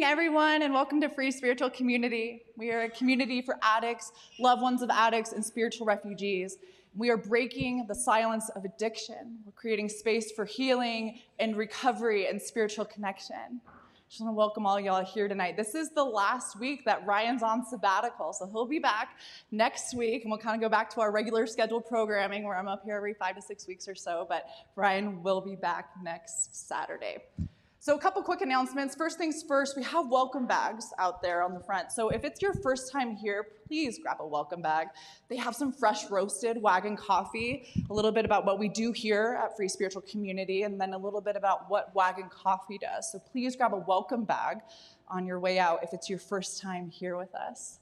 everyone, and welcome to Free Spiritual Community. We are a community for addicts, loved ones of addicts, and spiritual refugees. We are breaking the silence of addiction. We're creating space for healing and recovery and spiritual connection. Just want to welcome all y'all here tonight. This is the last week that Ryan's on sabbatical, so he'll be back next week, and we'll kind of go back to our regular scheduled programming where I'm up here every 5 to 6 weeks or so, but Ryan will be back next Saturday. So a couple quick announcements. First things first, we have welcome bags out there on the front. So if it's your first time here, please grab a welcome bag. They have some fresh roasted wagon coffee, a little bit about what we do here at Free Spiritual Community, and then a little bit about what wagon coffee does. So please grab a welcome bag on your way out if it's your first time here with us.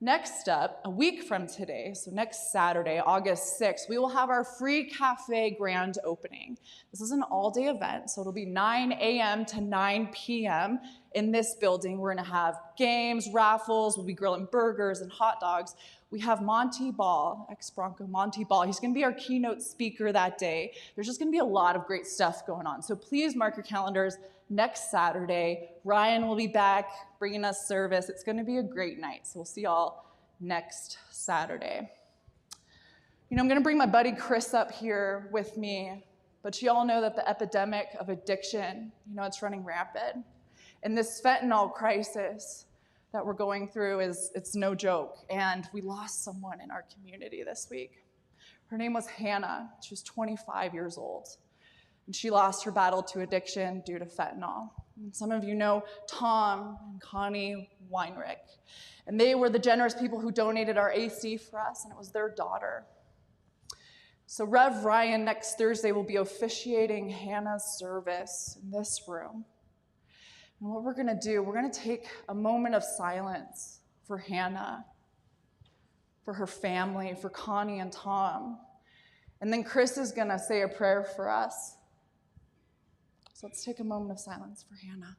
Next up, a week from today, so next Saturday, August 6th, we will have our free cafe grand opening. This is an all-day event, so it'll be 9 a.m. to 9 p.m. in this building. We're gonna have games, raffles, we'll be grilling burgers and hot dogs. We have Monty Ball, ex-Bronco Monty Ball. He's gonna be our keynote speaker that day. There's just gonna be a lot of great stuff going on. So please mark your calendars next Saturday. Ryan will be back bringing us service. It's gonna be a great night. So we'll see y'all next Saturday. You know, I'm gonna bring my buddy Chris up here with me, but you all know that the epidemic of addiction, it's running rampant. And this fentanyl crisis that we're going through it's no joke. And we lost someone in our community this week. Her name was Hannah. She was 25 years old. And she lost her battle to addiction due to fentanyl. And some of you know Tom and Connie Weinrich. And they were the generous people who donated our AC for us, and it was their daughter. So Rev Ryan next Thursday will be officiating Hannah's service in this room. And what we're gonna do, we're gonna take a moment of silence for Hannah, for her family, for Connie and Tom. And then Chris is gonna say a prayer for us. So let's take a moment of silence for Hannah.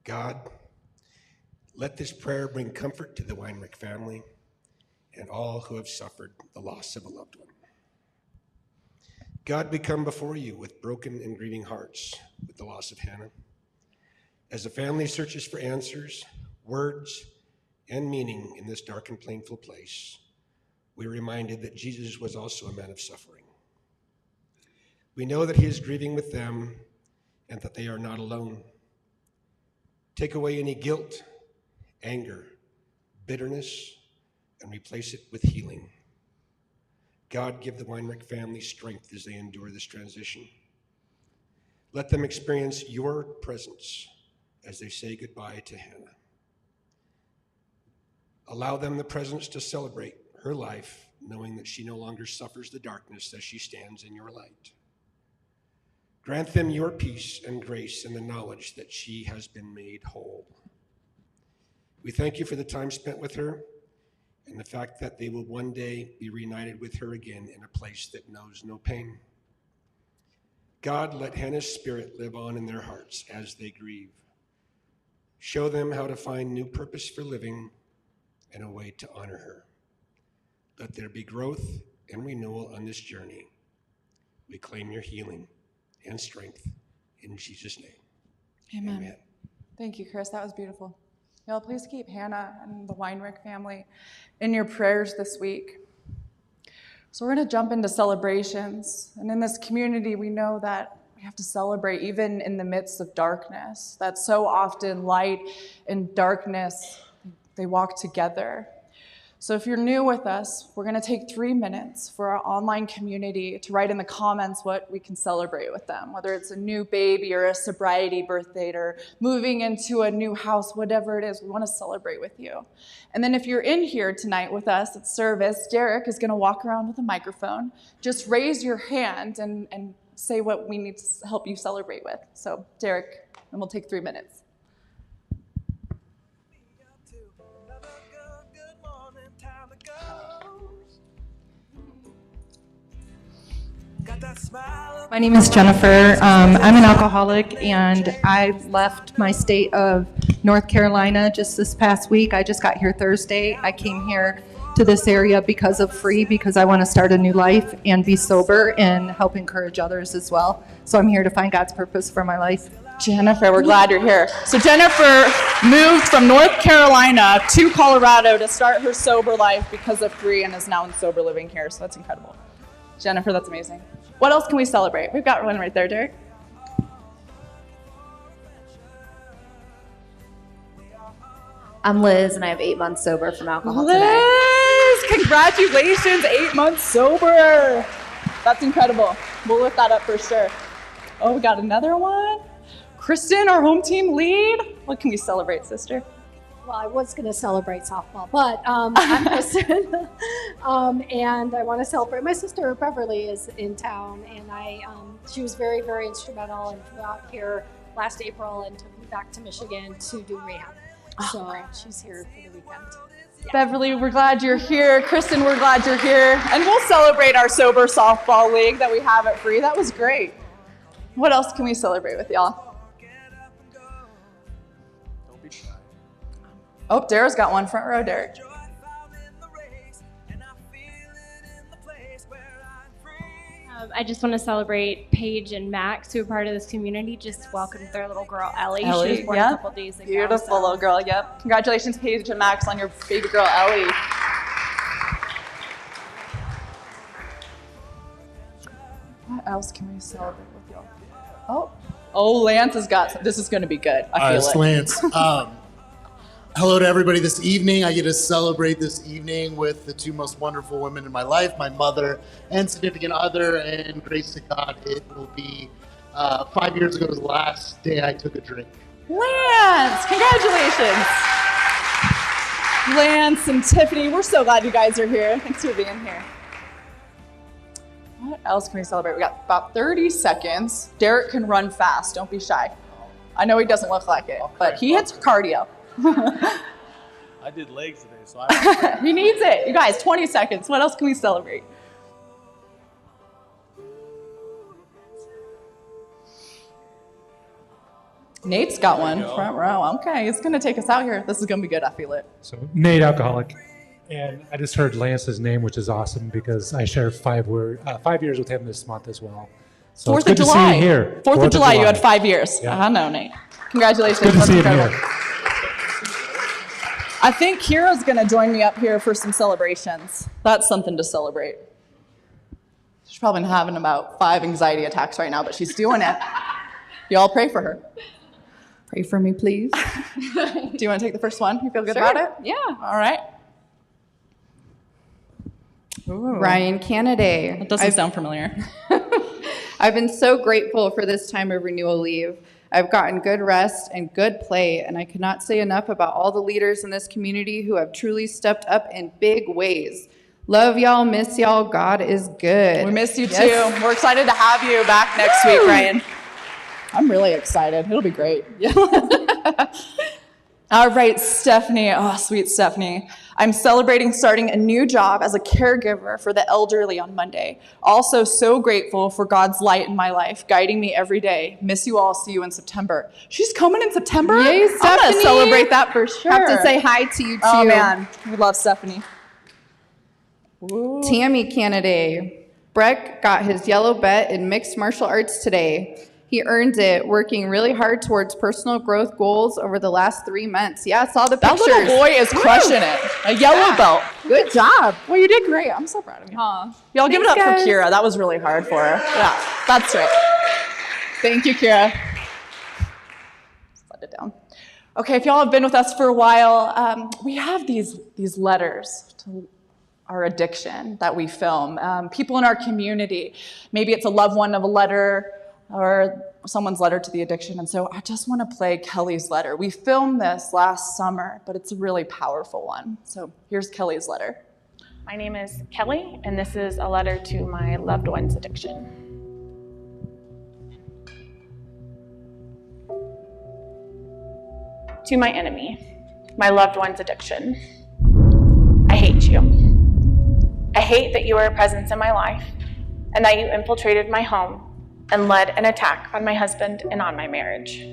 God, let this prayer bring comfort to the Weinrich family and all who have suffered the loss of a loved one. God, we come before you with broken and grieving hearts with the loss of Hannah. As the family searches for answers, words, and meaning in this dark and painful place, we are reminded that Jesus was also a man of suffering. We know that he is grieving with them and that they are not alone. Take away any guilt, anger, bitterness, and replace it with healing. God, give the Weinrich family strength as they endure this transition. Let them experience your presence as they say goodbye to Hannah. Allow them the presence to celebrate her life, knowing that she no longer suffers the darkness as she stands in your light. Grant them your peace and grace in the knowledge that she has been made whole. We thank you for the time spent with her and the fact that they will one day be reunited with her again in a place that knows no pain. God, let Hannah's spirit live on in their hearts as they grieve. Show them how to find new purpose for living and a way to honor her. Let there be growth and renewal on this journey. We claim your healing and strength in Jesus' name. Amen. Amen. Thank you, Chris. That was beautiful. Y'all, please keep Hannah and the Weinrich family in your prayers this week. So we're going to jump into celebrations. And in this community, we know that we have to celebrate even in the midst of darkness. That so often light and darkness, they walk together. So if you're new with us, we're going to take 3 minutes for our online community to write in the comments what we can celebrate with them, whether it's a new baby or a sobriety birthday or moving into a new house, whatever it is, we want to celebrate with you. And then if you're in here tonight with us at service, Derek is going to walk around with a microphone. Just raise your hand and say what we need to help you celebrate with. So Derek, and we'll take 3 minutes. My name is Jennifer. I'm an alcoholic, and I left my state of North Carolina just this past week. I just got here Thursday. I came here to this area because I want to start a new life and be sober and help encourage others as well. So I'm here to find God's purpose for my life. Jennifer, we're glad you're here. So Jennifer moved from North Carolina to Colorado to start her sober life because of free and is now in sober living here. So that's incredible. Jennifer, that's amazing. What else can we celebrate? We've got one right there, Derek. I'm Liz, and I have 8 months sober from alcohol Liz, today. Congratulations, 8 months sober. That's incredible. We'll lift that up for sure. Oh, we got another one. Kristen, our home team lead. What can we celebrate, sister? Well, I was going to celebrate softball, but I'm Kristen, and I want to celebrate. My sister Beverly is in town, and she was very, very instrumental and flew out here last April and took me back to Michigan to do rehab. So she's here for the weekend. Yeah. Beverly, we're glad you're here. Kristen, we're glad you're here. And we'll celebrate our sober softball league that we have at Free. That was great. What else can we celebrate with y'all? Oh, Dara's got one. Front row, Derek. I just want to celebrate Paige and Max, who are part of this community. Just welcomed their little girl, Ellie. She was born a couple days ago. Beautiful little girl, yep. Congratulations, Paige and Max, on your baby girl, Ellie. What else can we celebrate with y'all? Oh, Lance has got, this is going to be good. I feel it. Lance. Hello to everybody this evening. I get to celebrate this evening with the two most wonderful women in my life, my mother and significant other, and grace to God, it will be 5 years ago was the last day I took a drink. Lance, congratulations. Lance and Tiffany, we're so glad you guys are here. Thanks for being here. What else can we celebrate? We got about 30 seconds. Derek can run fast, don't be shy. I know he doesn't look like it, but he hits cardio. I did legs today, so he needs it. You guys, 20 seconds. What else can we celebrate? Nate's got one. Front row. Okay, it's going to take us out here. This is going to be good. I feel it. So, Nate, alcoholic. And I just heard Lance's name, which is awesome because I shared 5 years with him this month as well. So 4th of July. To see you here. 4th of July, you had 5 years. Yeah. I know, Nate. Congratulations. It's good to see you here. I think Kira's going to join me up here for some celebrations. That's something to celebrate. She's probably having about 5 anxiety attacks right now, but she's doing it. Y'all pray for her. Pray for me, please. Do you want to take the first one? You feel good about it? Yeah. All right. Ooh. Ryan Canaday. That doesn't sound familiar. I've been so grateful for this time of renewal leave. I've gotten good rest and good play, and I cannot say enough about all the leaders in this community who have truly stepped up in big ways. Love y'all, miss y'all, God is good. We miss you too. We're excited to have you back next week, Ryan. I'm really excited. It'll be great. All right, Stephanie. Oh, sweet Stephanie. I'm celebrating starting a new job as a caregiver for the elderly on Monday. Also so grateful for God's light in my life, guiding me every day. Miss you all. See you in September. She's coming in September? Yay, Stephanie. I'm going to celebrate that for sure. Have to say hi to you, too. Oh, man. We love Stephanie. Ooh. Tammy Canaday. Breck got his yellow bet in mixed martial arts today. He earned it working really hard towards personal growth goals over the last 3 months. Yeah, I saw the pictures. That little boy is crushing it. A yellow belt. Good job. Well, you did great. I'm so proud of you. Y'all give it up for Kira. That was really hard for her. Yeah, that's right. Thank you, Kira. Let it down. Okay, if y'all have been with us for a while, we have these letters to our addiction that we film. People in our community, maybe it's a loved one of a letter or someone's letter to the addiction. And so I just want to play Kelly's letter. We filmed this last summer, but it's a really powerful one. So here's Kelly's letter. My name is Kelly, and this is a letter to my loved one's addiction. To my enemy, my loved one's addiction. I hate you. I hate that you are a presence in my life and that you infiltrated my home and led an attack on my husband and on my marriage.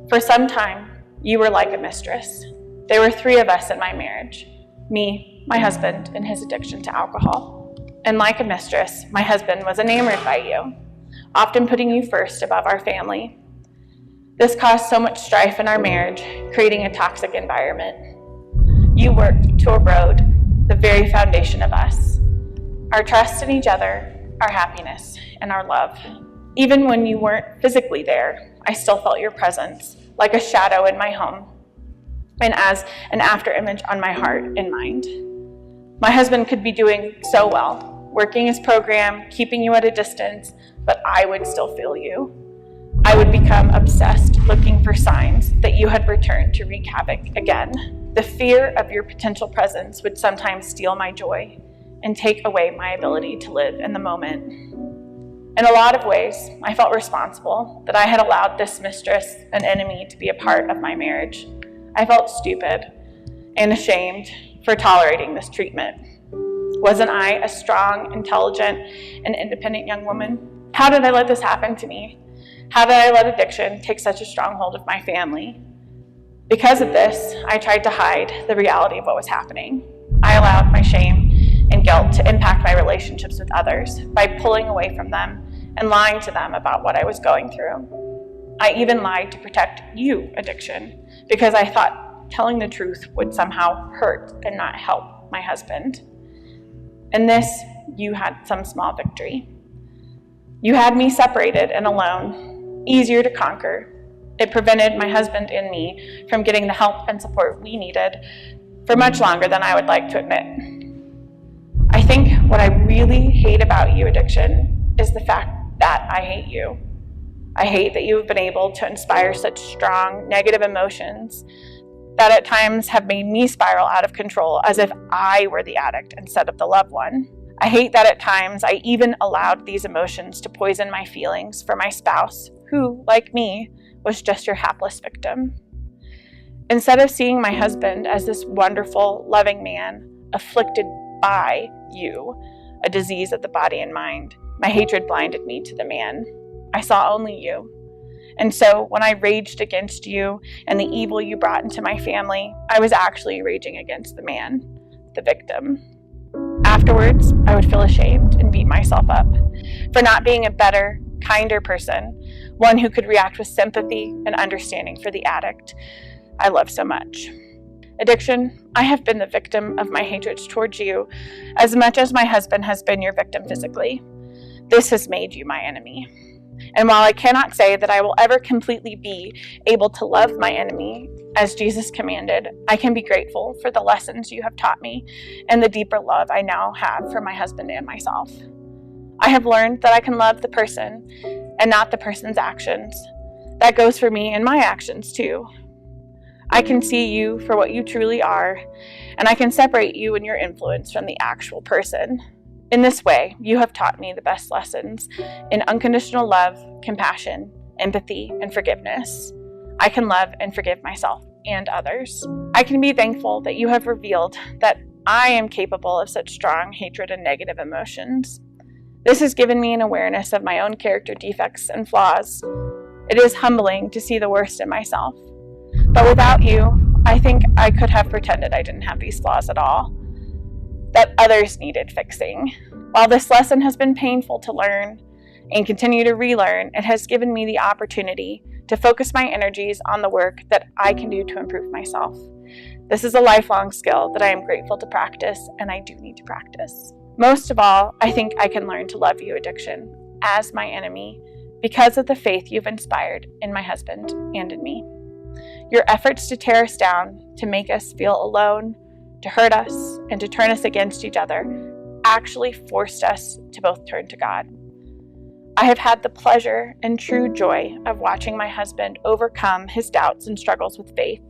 For some time, you were like a mistress. There were 3 of us in my marriage, me, my husband, and his addiction to alcohol. And like a mistress, my husband was enamored by you, often putting you first above our family. This caused so much strife in our marriage, creating a toxic environment. You worked to erode the very foundation of us, our trust in each other, our happiness, and our love. Even when you weren't physically there, I still felt your presence, like a shadow in my home, and as an after image on my heart and mind. My husband could be doing so well, working his program, keeping you at a distance, but I would still feel you. I would become obsessed, looking for signs that you had returned to wreak havoc again. The fear of your potential presence would sometimes steal my joy and take away my ability to live in the moment. In a lot of ways, I felt responsible that I had allowed this mistress, an enemy, to be a part of my marriage. I felt stupid and ashamed for tolerating this treatment. Wasn't I a strong, intelligent, and independent young woman? How did I let this happen to me? How did I let addiction take such a strong hold of my family? Because of this, I tried to hide the reality of what was happening. I allowed my shame and guilt to impact my relationships with others by pulling away from them and lying to them about what I was going through. I even lied to protect you, addiction, because I thought telling the truth would somehow hurt and not help my husband. In this, you had some small victory. You had me separated and alone, easier to conquer. It prevented my husband and me from getting the help and support we needed for much longer than I would like to admit. I think what I really hate about you, addiction, is the fact that I hate you. I hate that you have been able to inspire such strong negative emotions that at times have made me spiral out of control as if I were the addict instead of the loved one. I hate that at times I even allowed these emotions to poison my feelings for my spouse, who, like me, was just your hapless victim. Instead of seeing my husband as this wonderful, loving man afflicted by you, a disease of the body and mind, my hatred blinded me to the man. I saw only you. And so when I raged against you and the evil you brought into my family, I was actually raging against the man, the victim. Afterwards, I would feel ashamed and beat myself up for not being a better, kinder person, one who could react with sympathy and understanding for the addict I love so much. Addiction, I have been the victim of my hatreds towards you as much as my husband has been your victim physically. This has made you my enemy. And while I cannot say that I will ever completely be able to love my enemy as Jesus commanded, I can be grateful for the lessons you have taught me and the deeper love I now have for my husband and myself. I have learned that I can love the person and not the person's actions. That goes for me and my actions too. I can see you for what you truly are, and I can separate you and your influence from the actual person. In this way, you have taught me the best lessons in unconditional love, compassion, empathy, and forgiveness. I can love and forgive myself and others. I can be thankful that you have revealed that I am capable of such strong hatred and negative emotions. This has given me an awareness of my own character defects and flaws. It is humbling to see the worst in myself. But without you, I think I could have pretended I didn't have these flaws at all, that others needed fixing. While this lesson has been painful to learn and continue to relearn, it has given me the opportunity to focus my energies on the work that I can do to improve myself. This is a lifelong skill that I am grateful to practice, and I do need to practice. Most of all, I think I can learn to love you, addiction, as my enemy because of the faith you've inspired in my husband and in me. Your efforts to tear us down, to make us feel alone, to hurt us, and to turn us against each other actually forced us to both turn to God. I have had the pleasure and true joy of watching my husband overcome his doubts and struggles with faith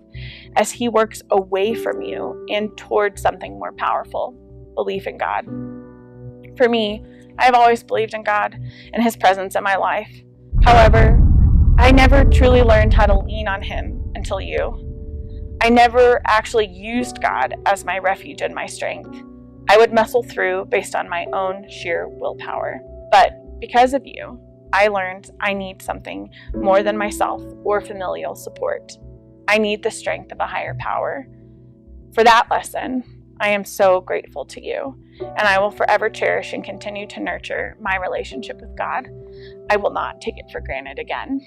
as he works away from you and toward something more powerful, belief in God. For me, I have always believed in God and his presence in my life. However, I never truly learned how to lean on him until you. I never actually used God as my refuge and my strength. I would muscle through based on my own sheer willpower. But because of you, I learned I need something more than myself or familial support. I need the strength of a higher power. For that lesson, I am so grateful to you, and I will forever cherish and continue to nurture my relationship with God. I will not take it for granted again.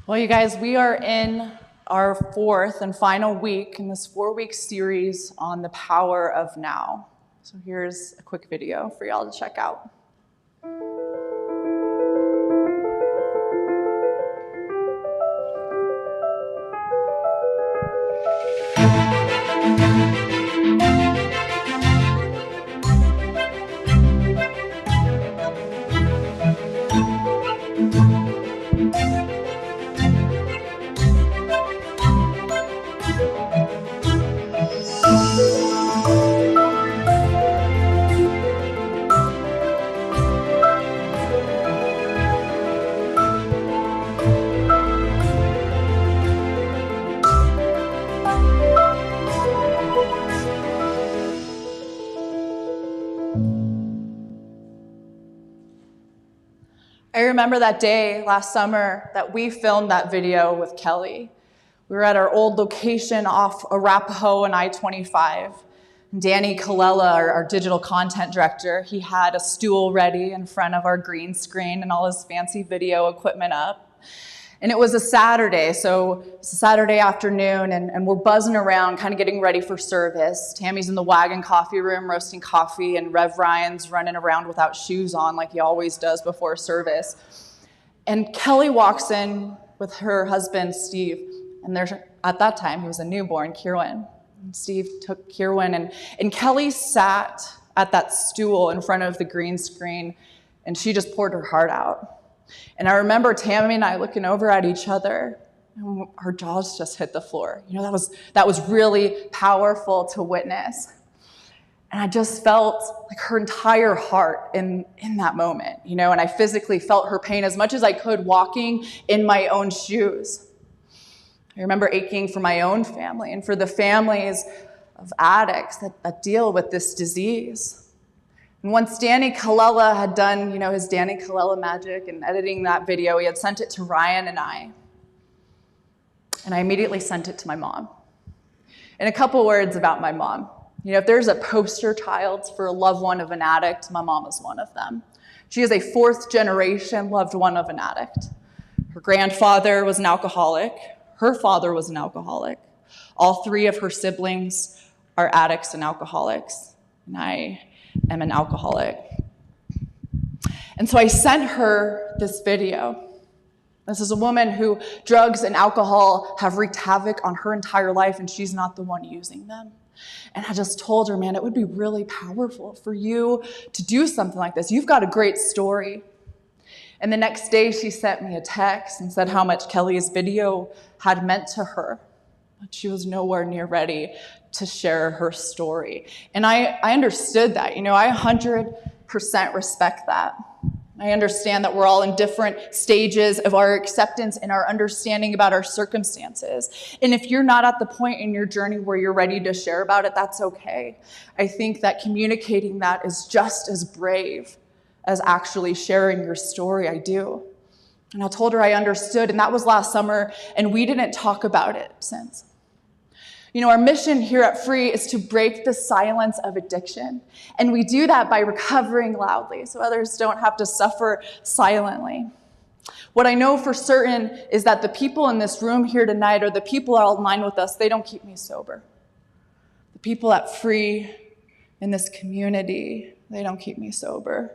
Well, you guys, we are in our fourth and final week in this 4-week series on the power of now. So here's a quick video for y'all to check out. I remember that day last summer that we filmed that video with Kelly. We were at our old location off Arapahoe and I-25. Danny Colella, our digital content director, he had a stool ready in front of our green screen and all his fancy video equipment up. And it was a Saturday, so it's a Saturday afternoon, and we're buzzing around, kind of getting ready for service. Tammy's in the wagon coffee room roasting coffee, and Rev Ryan's running around without shoes on like he always does before service. And Kelly walks in with her husband, Steve, and there's, at that time, he was a newborn, Kierwin. And Steve took Kierwin, and Kelly sat at that stool in front of the green screen, and she just poured her heart out. And I remember Tammy and I looking over at each other, and our jaws just hit the floor. You know, that was really powerful to witness. And I just felt like her entire heart in that moment, you know, and I physically felt her pain as much as I could walking in my own shoes. I remember aching for my own family and for the families of addicts that deal with this disease. And once Danny Colella had done, you know, his Danny Colella magic and editing that video, he had sent it to Ryan and I. And I immediately sent it to my mom. And a couple words about my mom. You know, if there's a poster child for a loved one of an addict, my mom is one of them. She is a 4th generation loved one of an addict. Her grandfather was an alcoholic. Her father was an alcoholic. All 3 of her siblings are addicts and alcoholics. And I am an alcoholic. And so I sent her this video. This is a woman who drugs and alcohol have wreaked havoc on her entire life, and she's not the one using them. And I just told her, man, it would be really powerful for you to do something like this. You've got a great story. And the next day she sent me a text and said how much Kelly's video had meant to her. But she was nowhere near ready to share her story. And I understood that. You know, I 100% respect that. I understand that we're all in different stages of our acceptance and our understanding about our circumstances. And if you're not at the point in your journey where you're ready to share about it, that's okay. I think that communicating that is just as brave as actually sharing your story. I do. And I told her I understood, and that was last summer, and we didn't talk about it since. You know, our mission here at Free is to break the silence of addiction. And we do that by recovering loudly so others don't have to suffer silently. What I know for certain is that the people in this room here tonight, or the people online with us, they don't keep me sober. The people at Free in this community, they don't keep me sober.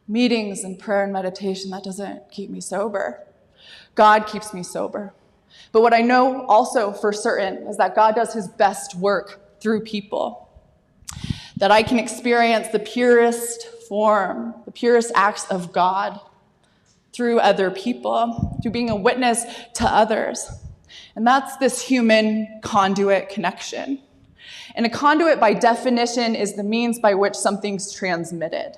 meetings and prayer and meditation, that doesn't keep me sober. God keeps me sober. But what I know also for certain is that God does his best work through people. That I can experience the purest form, the purest acts of God through other people, through being a witness to others. And that's this human conduit connection. And a conduit, by definition, is the means by which something's transmitted.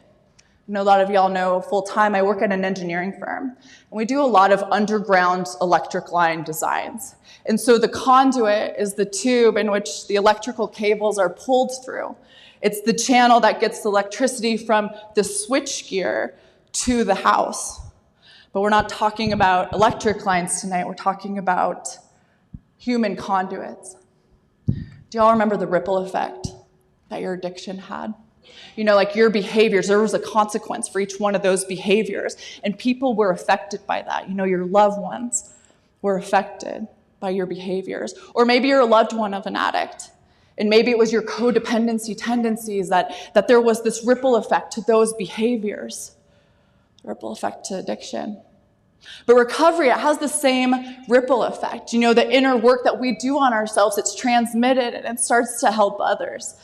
I know a lot of y'all know full-time I work at an engineering firm, and we do a lot of underground electric line designs. And so the conduit is the tube in which the electrical cables are pulled through. It's the channel that gets the electricity from the switchgear to the house. But we're not talking about electric lines tonight, we're talking about human conduits. Do y'all remember the ripple effect that your addiction had? You know, like your behaviors, there was a consequence for each one of those behaviors, and people were affected by that. You know, your loved ones were affected by your behaviors. Or maybe you're a loved one of an addict, and maybe it was your codependency tendencies that there was this ripple effect to those behaviors, ripple effect to addiction. But recovery, it has the same ripple effect. You know, the inner work that we do on ourselves, it's transmitted and it starts to help others.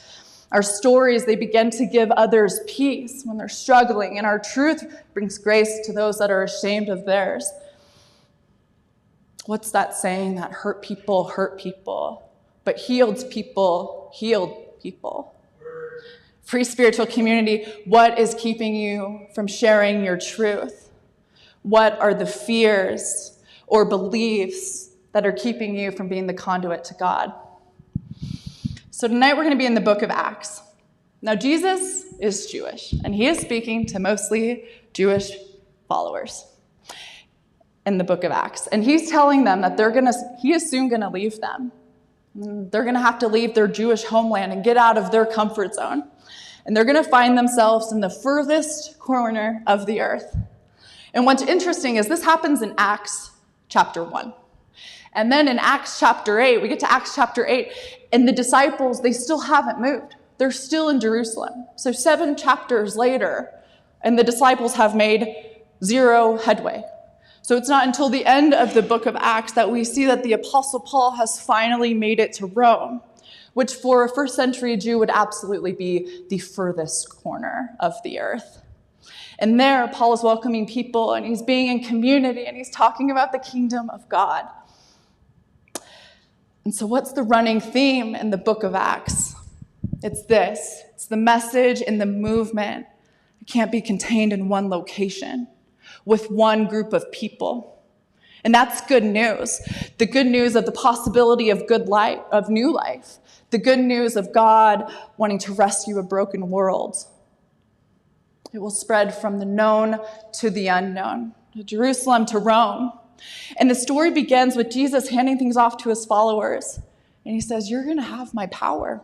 Our stories, they begin to give others peace when they're struggling, and our truth brings grace to those that are ashamed of theirs. What's that saying? That hurt people, but healed people healed people. Free spiritual community, what is keeping you from sharing your truth? What are the fears or beliefs that are keeping you from being the conduit to God? So tonight we're going to be in the book of Acts. Now Jesus is Jewish, and he is speaking to mostly Jewish followers in the book of Acts. And he's telling them that he is soon going to leave them. They're going to have to leave their Jewish homeland and get out of their comfort zone. And they're going to find themselves in the furthest corner of the earth. And what's interesting is this happens in Acts chapter 1. And then in Acts chapter 8, we get to Acts chapter 8, and the disciples, they still haven't moved. They're still in Jerusalem. So 7 chapters later, and the disciples have made 0 headway. So it's not until the end of the book of Acts that we see that the Apostle Paul has finally made it to Rome, which for a first century Jew would absolutely be the furthest corner of the earth. And there, Paul is welcoming people, and he's being in community, and he's talking about the kingdom of God. And so what's the running theme in the book of Acts? It's this. It's the message and the movement. It can't be contained in one location with one group of people. And that's good news. The good news of the possibility of good life, of new life. The good news of God wanting to rescue a broken world. It will spread from the known to the unknown, to Jerusalem to Rome. And the story begins with Jesus handing things off to his followers. And he says, you're going to have my power.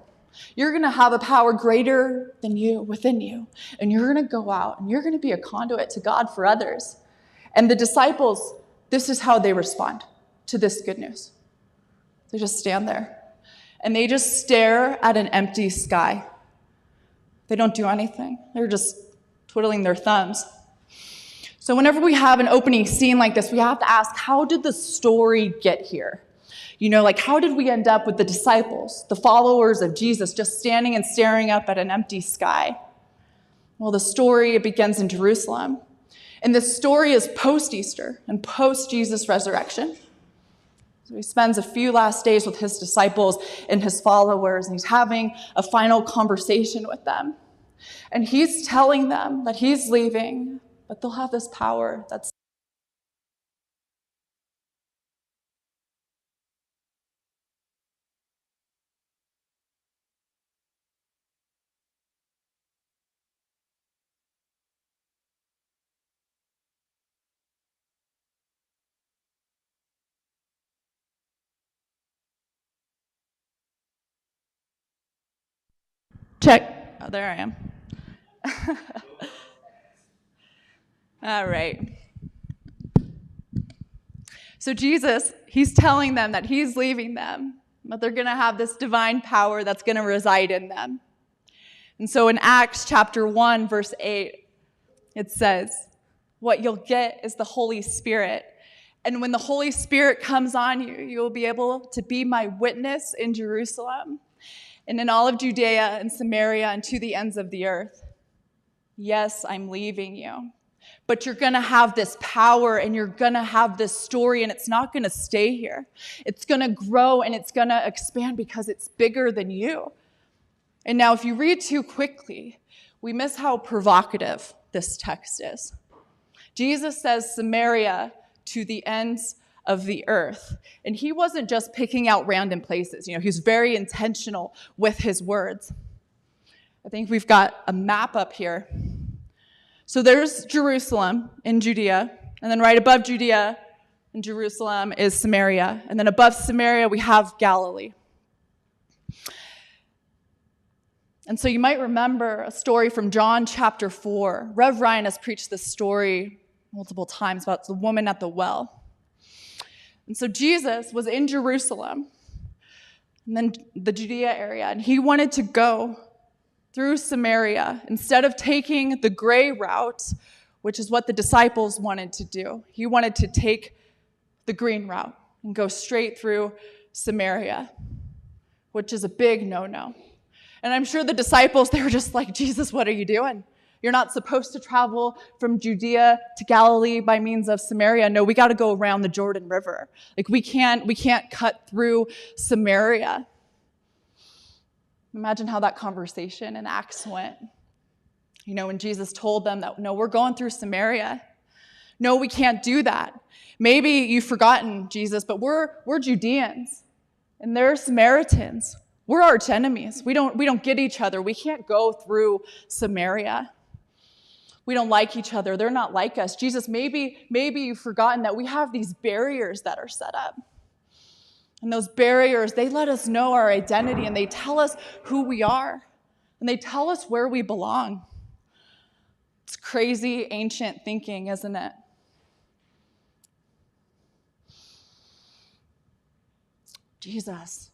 You're going to have a power greater than you, within you. And you're going to go out and you're going to be a conduit to God for others. And the disciples, this is how they respond to this good news. They just stand there and they just stare at an empty sky. They don't do anything. They're just twiddling their thumbs. So whenever we have an opening scene like this, we have to ask, how did the story get here? You know, like how did we end up with the disciples, the followers of Jesus, just standing and staring up at an empty sky? Well, the story, it begins in Jerusalem. And this story is post-Easter and post-Jesus' resurrection. So he spends a few last days with his disciples and his followers, and he's having a final conversation with them. And he's telling them that he's leaving, but they'll have this power that's check. Oh, there I am. All right. So Jesus, he's telling them that he's leaving them, but they're going to have this divine power that's going to reside in them. And so in Acts chapter 1, verse 8, it says, what you'll get is the Holy Spirit. And when the Holy Spirit comes on you, you'll be able to be my witness in Jerusalem and in all of Judea and Samaria and to the ends of the earth. Yes, I'm leaving you. But you're going to have this power and you're going to have this story, and it's not going to stay here. It's going to grow and it's going to expand because it's bigger than you. And now if you read too quickly, we miss how provocative this text is. Jesus says Samaria to the ends of the earth. And he wasn't just picking out random places. He was very intentional with his words. I think we've got a map up here. So there's Jerusalem in Judea, and then right above Judea and Jerusalem is Samaria. And then above Samaria, we have Galilee. And so you might remember a story from John chapter 4. Rev Ryan has preached this story multiple times about the woman at the well. And so Jesus was in Jerusalem and then the Judea area, and he wanted to go through Samaria instead of taking the gray route, which is what the disciples wanted to do. He wanted to take the green route and go straight through Samaria, which is a big no-no. And I'm sure the disciples, they were just like, Jesus, what are you doing? You're not supposed to travel from Judea to Galilee by means of Samaria. No, we got to go around the Jordan River. Like we can't cut through Samaria. Imagine how that conversation in Acts went. When Jesus told them that, no, we're going through Samaria. No, we can't do that. Maybe you've forgotten, Jesus, but we're Judeans and they're Samaritans. We're arch enemies. We don't get each other. We can't go through Samaria. We don't like each other. They're not like us. Jesus, maybe you've forgotten that we have these barriers that are set up. And those barriers, they let us know our identity and they tell us who we are. And they tell us where we belong. It's crazy ancient thinking, isn't it? Jesus.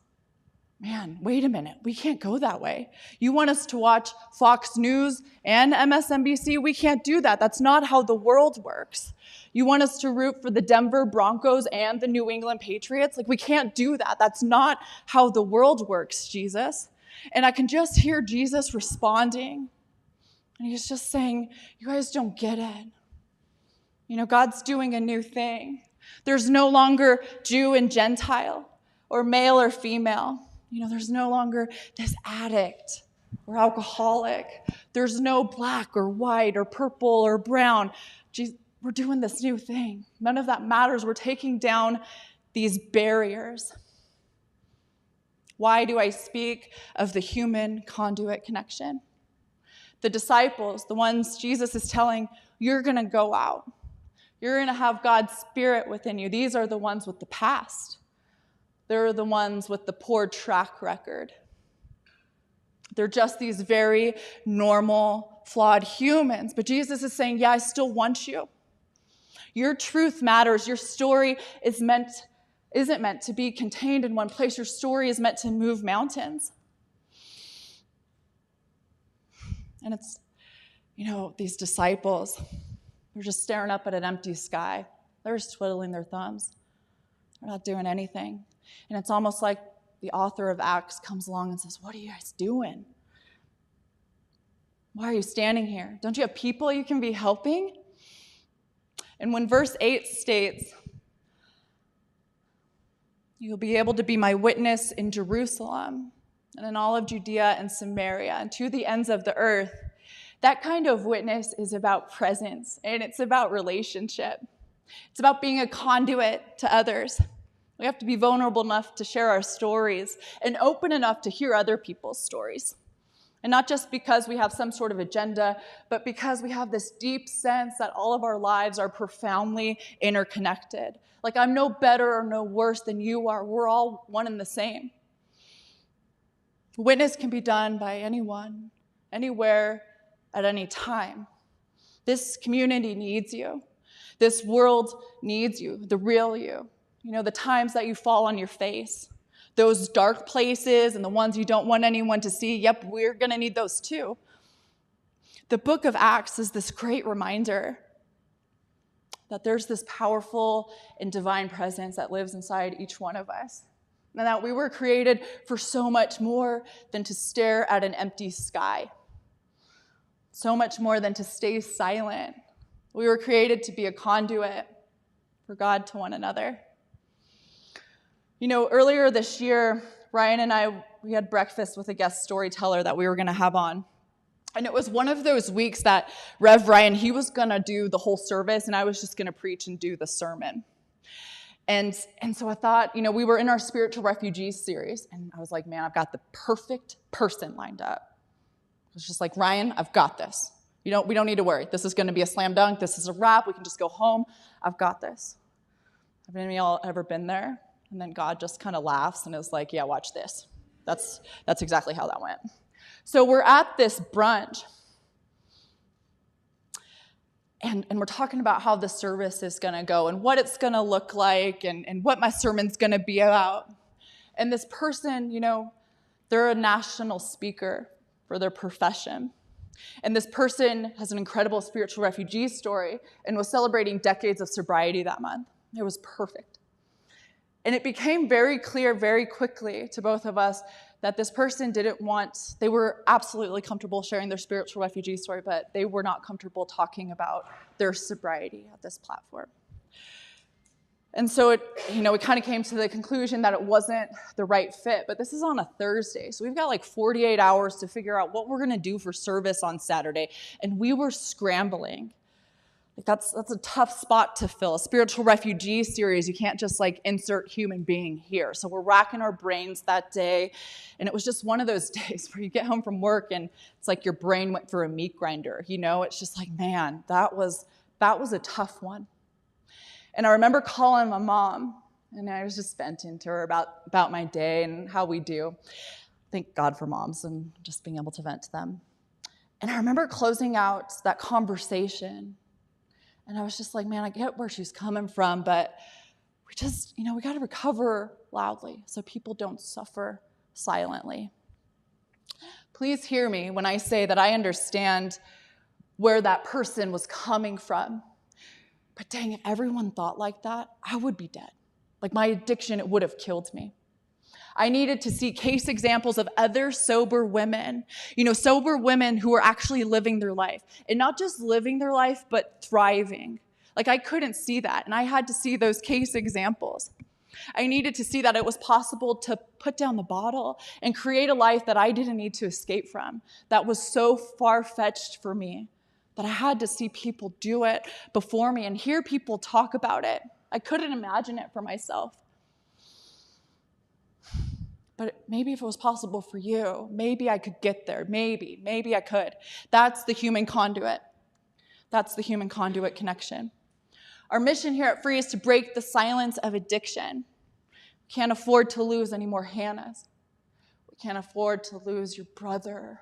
Man, wait a minute. We can't go that way. You want us to watch Fox News and MSNBC? We can't do that. That's not how the world works. You want us to root for the Denver Broncos and the New England Patriots? We can't do that. That's not how the world works, Jesus. And I can just hear Jesus responding. And he's just saying, you guys don't get it. God's doing a new thing. There's no longer Jew and Gentile or male or female. There's no longer this addict or alcoholic. There's no black or white or purple or brown. We're doing this new thing. None of that matters. We're taking down these barriers. Why do I speak of the human conduit connection? The disciples, the ones Jesus is telling, you're going to go out. You're going to have God's Spirit within you. These are the ones with the past. They're the ones with the poor track record. They're just these very normal, flawed humans. But Jesus is saying, yeah, I still want you. Your truth matters. Your story isn't meant to be contained in one place. Your story is meant to move mountains. And it's, these disciples, they're just staring up at an empty sky. They're just twiddling their thumbs. They're not doing anything. And it's almost like the author of Acts comes along and says, what are you guys doing? Why are you standing here? Don't you have people you can be helping? And when verse 8 states, you'll be able to be my witness in Jerusalem and in all of Judea and Samaria and to the ends of the earth, that kind of witness is about presence and it's about relationship. It's about being a conduit to others. We have to be vulnerable enough to share our stories and open enough to hear other people's stories. And not just because we have some sort of agenda, but because we have this deep sense that all of our lives are profoundly interconnected. I'm no better or no worse than you are. We're all one and the same. Witness can be done by anyone, anywhere, at any time. This community needs you. This world needs you, the real you. The times that you fall on your face, those dark places and the ones you don't want anyone to see, yep, we're going to need those too. The book of Acts is this great reminder that there's this powerful and divine presence that lives inside each one of us, and that we were created for so much more than to stare at an empty sky, so much more than to stay silent. We were created to be a conduit for God to one another. You know, earlier this year, Ryan and I, we had breakfast with a guest storyteller that we were going to have on. And it was one of those weeks that Rev Ryan, he was going to do the whole service, and I was just going to preach and do the sermon. And so I thought, you know, we were in our Spiritual Refugees series, and I was like, man, I've got the perfect person lined up. It was just like, Ryan, I've got this. We don't need to worry. This is going to be a slam dunk. This is a wrap. We can just go home. I've got this. Have any of y'all ever been there? And then God just kind of laughs and is like, yeah, watch this. That's exactly how that went. So we're at this brunch, and we're talking about how the service is going to go and what it's going to look like and what my sermon's going to be about. And this person, you know, they're a national speaker for their profession. And this person has an incredible spiritual refugee story and was celebrating decades of sobriety that month. It was perfect. And it became very clear very quickly to both of us that this person they were absolutely comfortable sharing their spiritual refugee story, but they were not comfortable talking about their sobriety at this platform. And so it kind of came to the conclusion that it wasn't the right fit. But this is on a Thursday, so we've got like 48 hours to figure out what we're going to do for service on Saturday. And we were scrambling. Like that's a tough spot to fill. A spiritual refugee series, you can't just like insert human being here. So we're racking our brains that day. And it was just one of those days where you get home from work and it's like your brain went through a meat grinder. You know, it's just like, man, that was a tough one. And I remember calling my mom, and I was just venting to her about my day and how we do. Thank God for moms and just being able to vent to them. And I remember closing out that conversation, and I was just like, man, I get where she's coming from, but we just, we got to recover loudly so people don't suffer silently. Please hear me when I say that I understand where that person was coming from. But dang, if everyone thought like that, I would be dead. Like my addiction, it would have killed me. I needed to see case examples of other sober women, sober women who were actually living their life. And not just living their life, but thriving. Like I couldn't see that, and I had to see those case examples. I needed to see that it was possible to put down the bottle and create a life that I didn't need to escape from, that was so far-fetched for me, that I had to see people do it before me and hear people talk about it. I couldn't imagine it for myself. But maybe if it was possible for you, maybe I could get there. Maybe I could. That's the human conduit. That's the human conduit connection. Our mission here at Free is to break the silence of addiction. We can't afford to lose any more Hannahs. We can't afford to lose your brother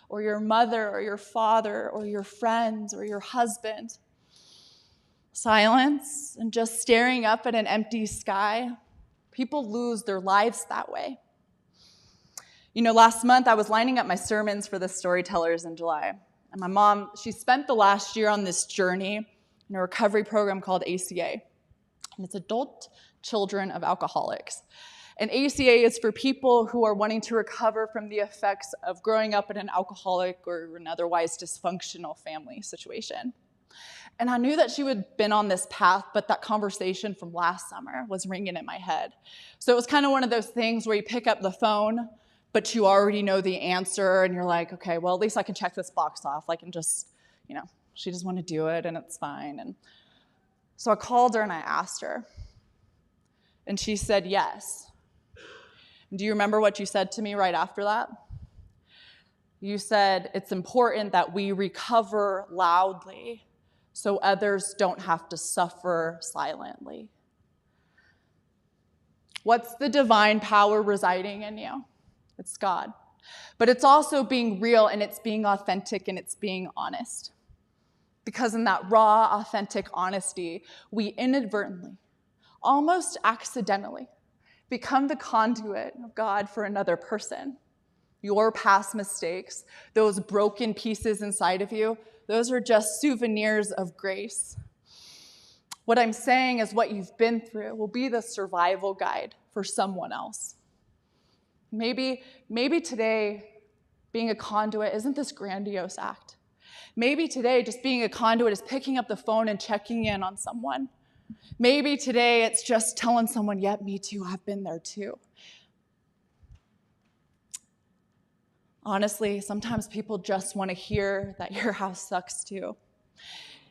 or your mother or your father or your friends or your husband. Silence and just staring up at an empty sky. People lose their lives that way. Last month I was lining up my sermons for the storytellers in July. And my mom, she spent the last year on this journey in a recovery program called ACA. And it's Adult Children of Alcoholics. And ACA is for people who are wanting to recover from the effects of growing up in an alcoholic or an otherwise dysfunctional family situation. And I knew that she had been on this path, but that conversation from last summer was ringing in my head. So it was kind of one of those things where you pick up the phone, but you already know the answer, and you're like, okay, well, at least I can check this box off. I can just, she doesn't want to do it, and it's fine. And so I called her, and I asked her. And she said yes. Do you remember what you said to me right after that? You said, it's important that we recover loudly so others don't have to suffer silently. What's the divine power residing in you? It's God. But it's also being real, and it's being authentic, and it's being honest. Because in that raw, authentic honesty, we inadvertently, almost accidentally, become the conduit of God for another person. your past mistakes, those broken pieces inside of you, those are just souvenirs of grace. What I'm saying is what you've been through will be the survival guide for someone else. Maybe today, being a conduit isn't this grandiose act. Maybe today, just being a conduit is picking up the phone and checking in on someone. Maybe today, it's just telling someone, yep, me too, I've been there too. Honestly, sometimes people just want to hear that your house sucks too.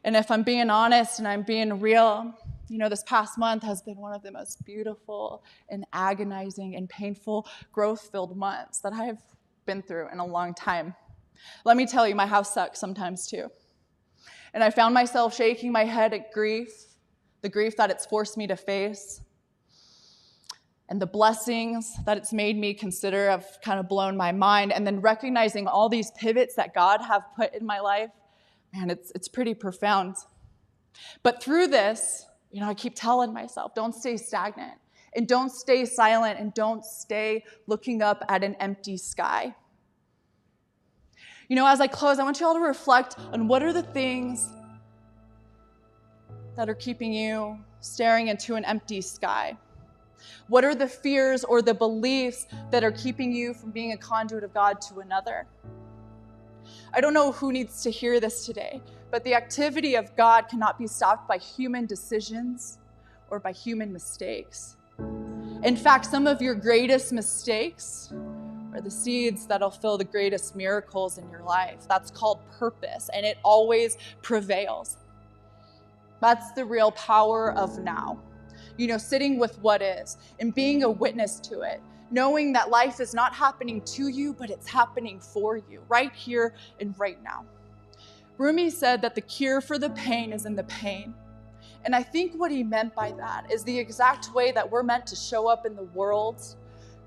And if I'm being honest and I'm being real, this past month has been one of the most beautiful and agonizing and painful growth-filled months that I've been through in a long time. Let me tell you, my house sucks sometimes too. And I found myself shaking my head at grief, the grief that it's forced me to face, and the blessings that it's made me consider have kind of blown my mind, and then recognizing all these pivots that God have put in my life. Man, it's pretty profound. But through this, I keep telling myself, don't stay stagnant, and don't stay silent, and don't stay looking up at an empty sky. As I close, I want you all to reflect on what are the things that are keeping you staring into an empty sky. What are the fears or the beliefs that are keeping you from being a conduit of God to another? I don't know who needs to hear this today, but the activity of God cannot be stopped by human decisions or by human mistakes. In fact, some of your greatest mistakes are the seeds that'll fill the greatest miracles in your life. That's called purpose, and it always prevails. That's the real power of now. Sitting with what is and being a witness to it, knowing that life is not happening to you, but it's happening for you, right here and right now. Rumi said that the cure for the pain is in the pain. And I think what he meant by that is the exact way that we're meant to show up in the world,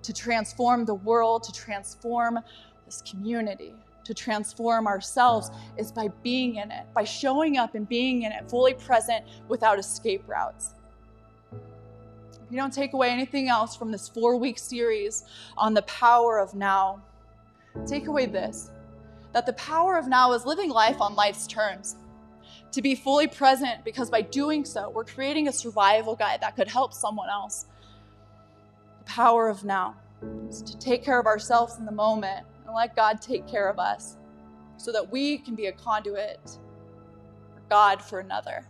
to transform the world, to transform this community, to transform ourselves, is by being in it, by showing up and being in it, fully present without escape routes. If you don't take away anything else from this 4-week series on the power of now, take away this, that the power of now is living life on life's terms, to be fully present, because by doing so, we're creating a survival guide that could help someone else. The power of now is to take care of ourselves in the moment and let God take care of us so that we can be a conduit for God for another.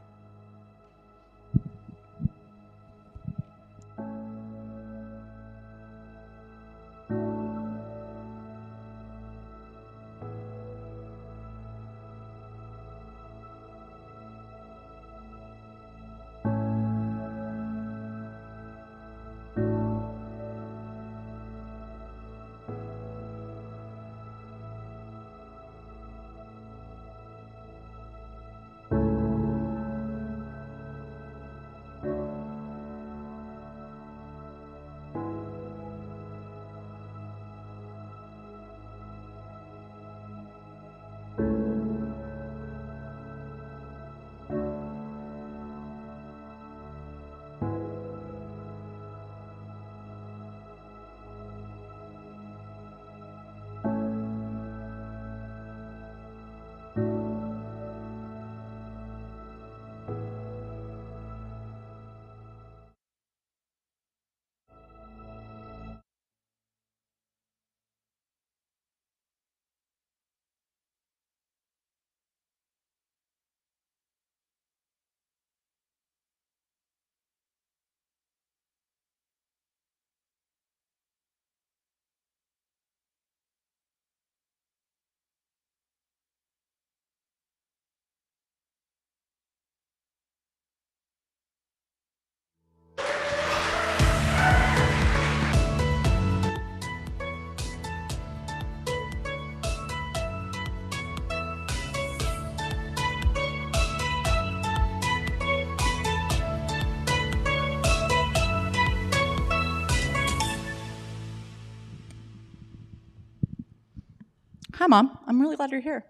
Hi, Mom. I'm really glad you're here.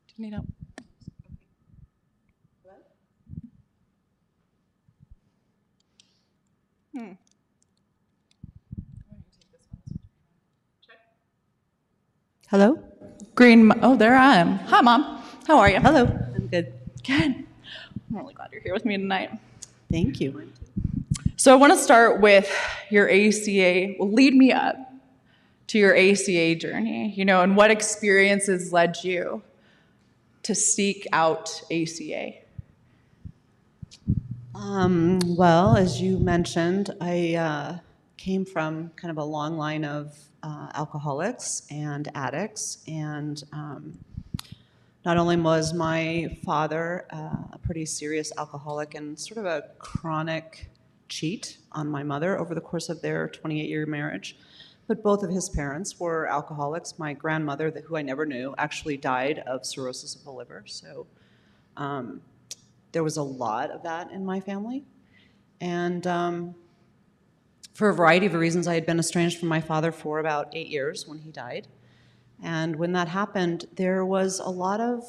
Do you need help? Hello? Oh, there I am. Hi, Mom. How are you? Hello. I'm good. Good. I'm really glad you're here with me tonight. Thank you. So I want to start with your ACA. Well, lead me up to your ACA journey, and what experiences led you to seek out ACA? Well, as you mentioned, I came from kind of a long line of alcoholics and addicts, and not only was my father a pretty serious alcoholic and sort of a chronic cheat on my mother over the course of their 28-year marriage, but both of his parents were alcoholics. My grandmother, who I never knew, actually died of cirrhosis of the liver, so there was a lot of that in my family. And for a variety of reasons, I had been estranged from my father for about 8 years when he died. And when that happened, there was a lot of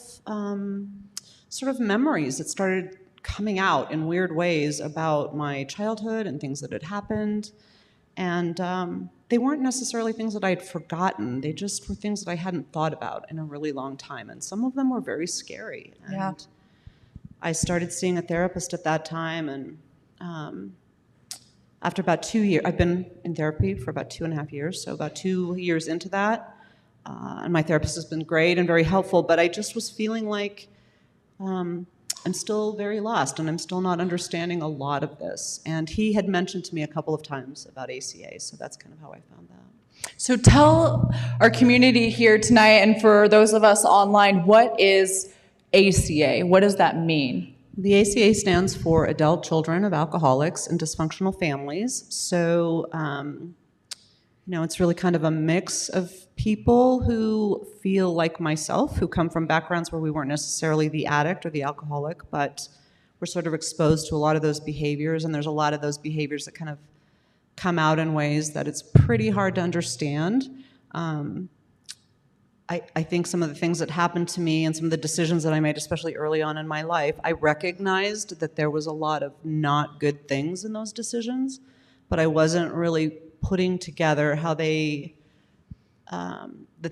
sort of memories that started coming out in weird ways about my childhood and things that had happened. And they weren't necessarily things that I'd forgotten. They just were things that I hadn't thought about in a really long time. And some of them were very scary. And Yeah. I started seeing a therapist at that time. And after about 2 years, I've been in therapy for about 2.5 years. So about 2 years into that, and my therapist has been great and very helpful, but I just was feeling like I'm still very lost and I'm still not understanding a lot of this. And he had mentioned to me a couple of times about ACA, so that's kind of how I found that. So tell our community here tonight, and for those of us online, what is ACA? What does that mean? The ACA stands for Adult Children of Alcoholics and Dysfunctional Families. So, it's really kind of a mix of people who feel like myself, who come from backgrounds where we weren't necessarily the addict or the alcoholic, but we're sort of exposed to a lot of those behaviors, and there's a lot of those behaviors that kind of come out in ways that it's pretty hard to understand. I think some of the things that happened to me and some of the decisions that I made, especially early on in my life, I recognized that there was a lot of not good things in those decisions, but I wasn't really putting together how that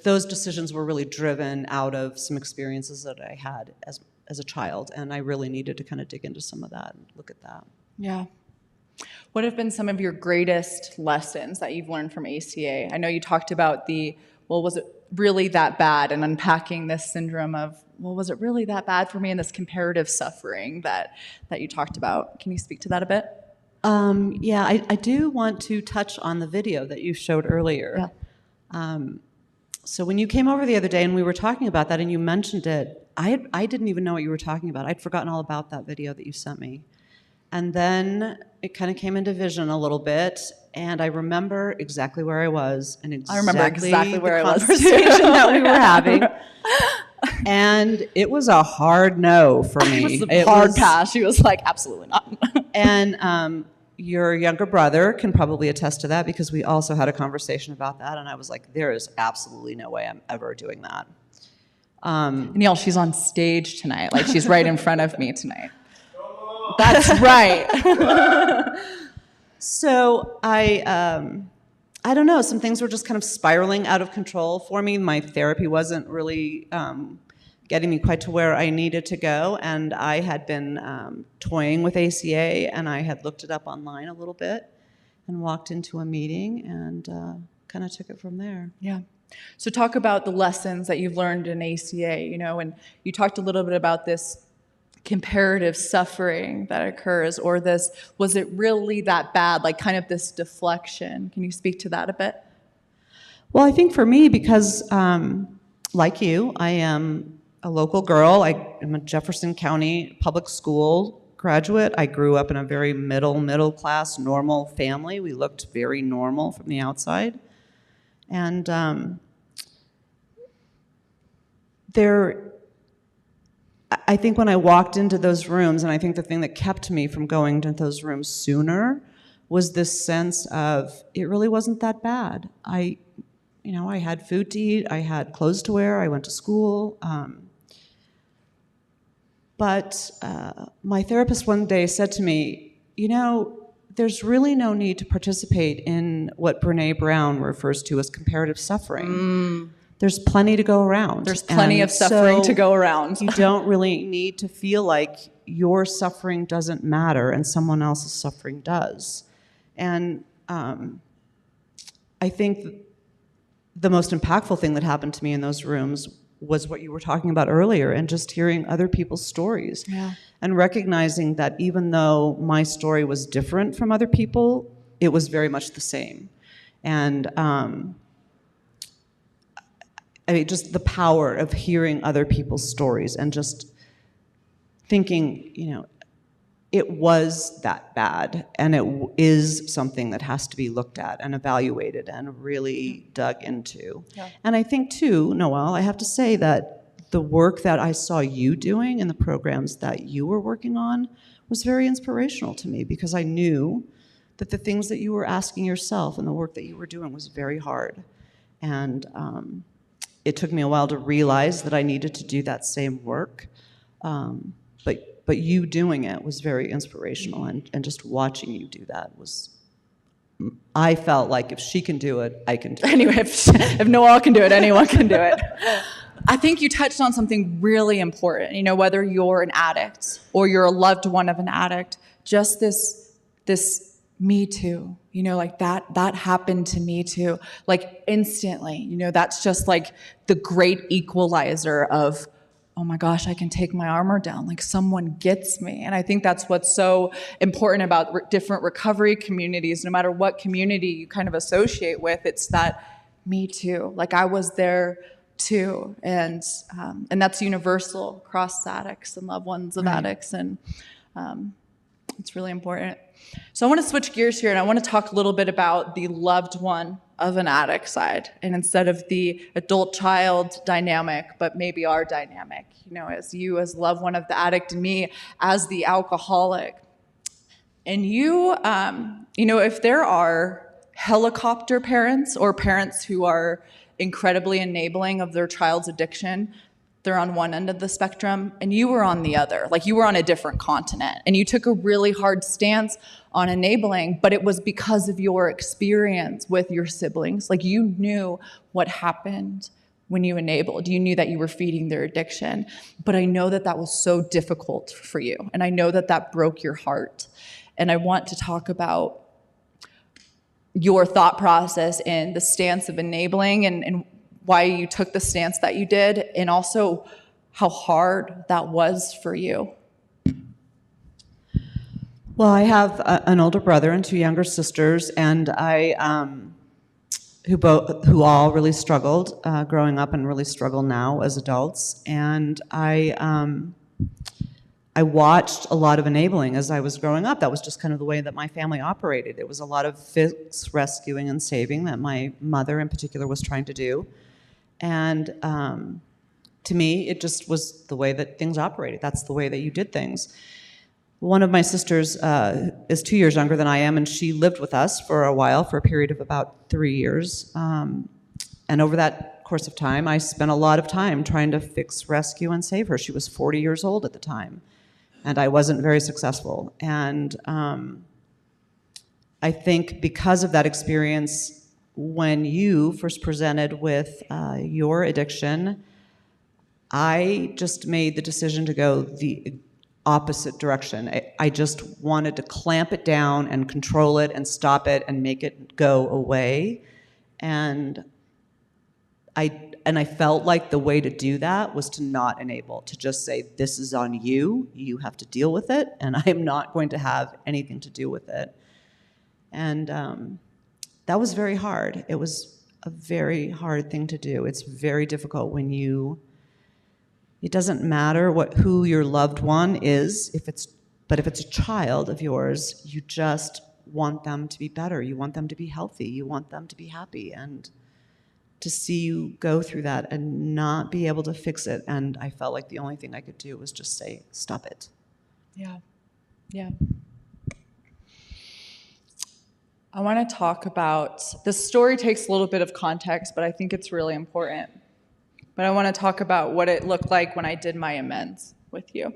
those decisions were really driven out of some experiences that I had as a child, and I really needed to kind of dig into some of that and look at that. Yeah. What have been some of your greatest lessons that you've learned from ACA? I know you talked about was it really that bad, and unpacking this syndrome of, was it really that bad for me, and this comparative suffering that you talked about. Can you speak to that a bit? Yeah, I do want to touch on the video that you showed earlier. Yeah. So when you came over the other day and we were talking about that and you mentioned it, I didn't even know what you were talking about. I'd forgotten all about that video that you sent me. And then it kind of came into vision a little bit, and I remember exactly where I was and exactly where I was. The conversation that we were having. And it was a hard no for me. It was a hard pass. She was like, absolutely not. And your younger brother can probably attest to that, because we also had a conversation about that, and I was like, there is absolutely no way I'm ever doing that. And y'all, she's on stage tonight. Like, she's right in front of me tonight. That's right. So I don't know, some things were just kind of spiraling out of control for me. My therapy wasn't really getting me quite to where I needed to go, and I had been toying with ACA, and I had looked it up online a little bit and walked into a meeting and kind of took it from there. Yeah. So talk about the lessons that you've learned in ACA, and you talked a little bit about this comparative suffering that occurs, or this, was it really that bad, like kind of this deflection. Can you speak to that a bit? Well, I think for me, because like you, I am a local girl. I am a Jefferson County public school graduate. I grew up in a very middle class, normal family. We looked very normal from the outside. And I think when I walked into those rooms, and I think the thing that kept me from going to those rooms sooner was this sense of, it really wasn't that bad. I had food to eat, I had clothes to wear, I went to school. But my therapist one day said to me, there's really no need to participate in what Brene Brown refers to as comparative suffering. there's plenty to go around. There's plenty of suffering to go around. You don't really need to feel like your suffering doesn't matter and someone else's suffering does. And I think the most impactful thing that happened to me in those rooms was what you were talking about earlier, and just hearing other people's stories. Yeah. And recognizing that even though my story was different from other people, it was very much the same. And I mean, just the power of hearing other people's stories and just thinking, you know, it was that bad, and it is something that has to be looked at and evaluated and really dug into. Yeah. And I think too, Noelle, I have to say that the work that I saw you doing and the programs that you were working on was very inspirational to me, because I knew that the things that you were asking yourself and the work that you were doing was very hard. And it took me a while to realize that I needed to do that same work. But you doing it was very inspirational, and just watching you do that was, I felt like if she can do it, I can do it. Anyway, if Noelle can do it, anyone can do it. I think you touched on something really important. You know, whether you're an addict or you're a loved one of an addict, just this me too. You know, like that happened to me too. Like instantly, you know, that's just like the great equalizer of, oh my gosh, I can take my armor down, like someone gets me. And I think that's what's so important about different recovery communities, no matter what community you kind of associate with, it's that me too, like I was there too. And that's universal across addicts and loved ones of addicts. And it's really important. So I want to switch gears here, and I want to talk a little bit about the loved one of an addict side, and instead of the adult-child dynamic, but maybe our dynamic, you know, as you as loved one of the addict and me as the alcoholic. And you, you know, if there are helicopter parents or parents who are incredibly enabling of their child's addiction, they're on one end of the spectrum, and you were on the other. Like you were on a different continent, and you took a really hard stance on enabling, but it was because of your experience with your siblings. Like you knew what happened when you enabled. You knew that you were feeding their addiction. But I know that that was so difficult for you, and I know that that broke your heart. And I want to talk about your thought process in the stance of enabling, and why you took the stance that you did, and also how hard that was for you. Well, I have an older brother and two younger sisters, and who all really struggled growing up and really struggle now as adults. And I watched a lot of enabling as I was growing up. That was just kind of the way that my family operated. It was a lot of fix, rescuing, and saving that my mother in particular was trying to do. And to me, it just was the way that things operated. That's the way that you did things. One of my sisters is 2 years younger than I am, and she lived with us for a while, for a period of about 3 years. And over that course of time, I spent a lot of time trying to fix, rescue, and save her. She was 40 years old at the time, and I wasn't very successful. And I think because of that experience, when you first presented with your addiction, I just made the decision to go the opposite direction. I just wanted to clamp it down and control it and stop it and make it go away. And I felt like the way to do that was to not enable, to just say, this is on you, you have to deal with it, and I'm not going to have anything to do with it. And that was very hard. It was a very hard thing to do. It's very difficult when it doesn't matter who your loved one is, but if it's a child of yours, you just want them to be better. You want them to be healthy. You want them to be happy. And to see you go through that and not be able to fix it, and I felt like the only thing I could do was just say, stop it. Yeah, yeah. I want to talk about, this story takes a little bit of context, but I think it's really important. But I want to talk about what it looked like when I did my amends with you.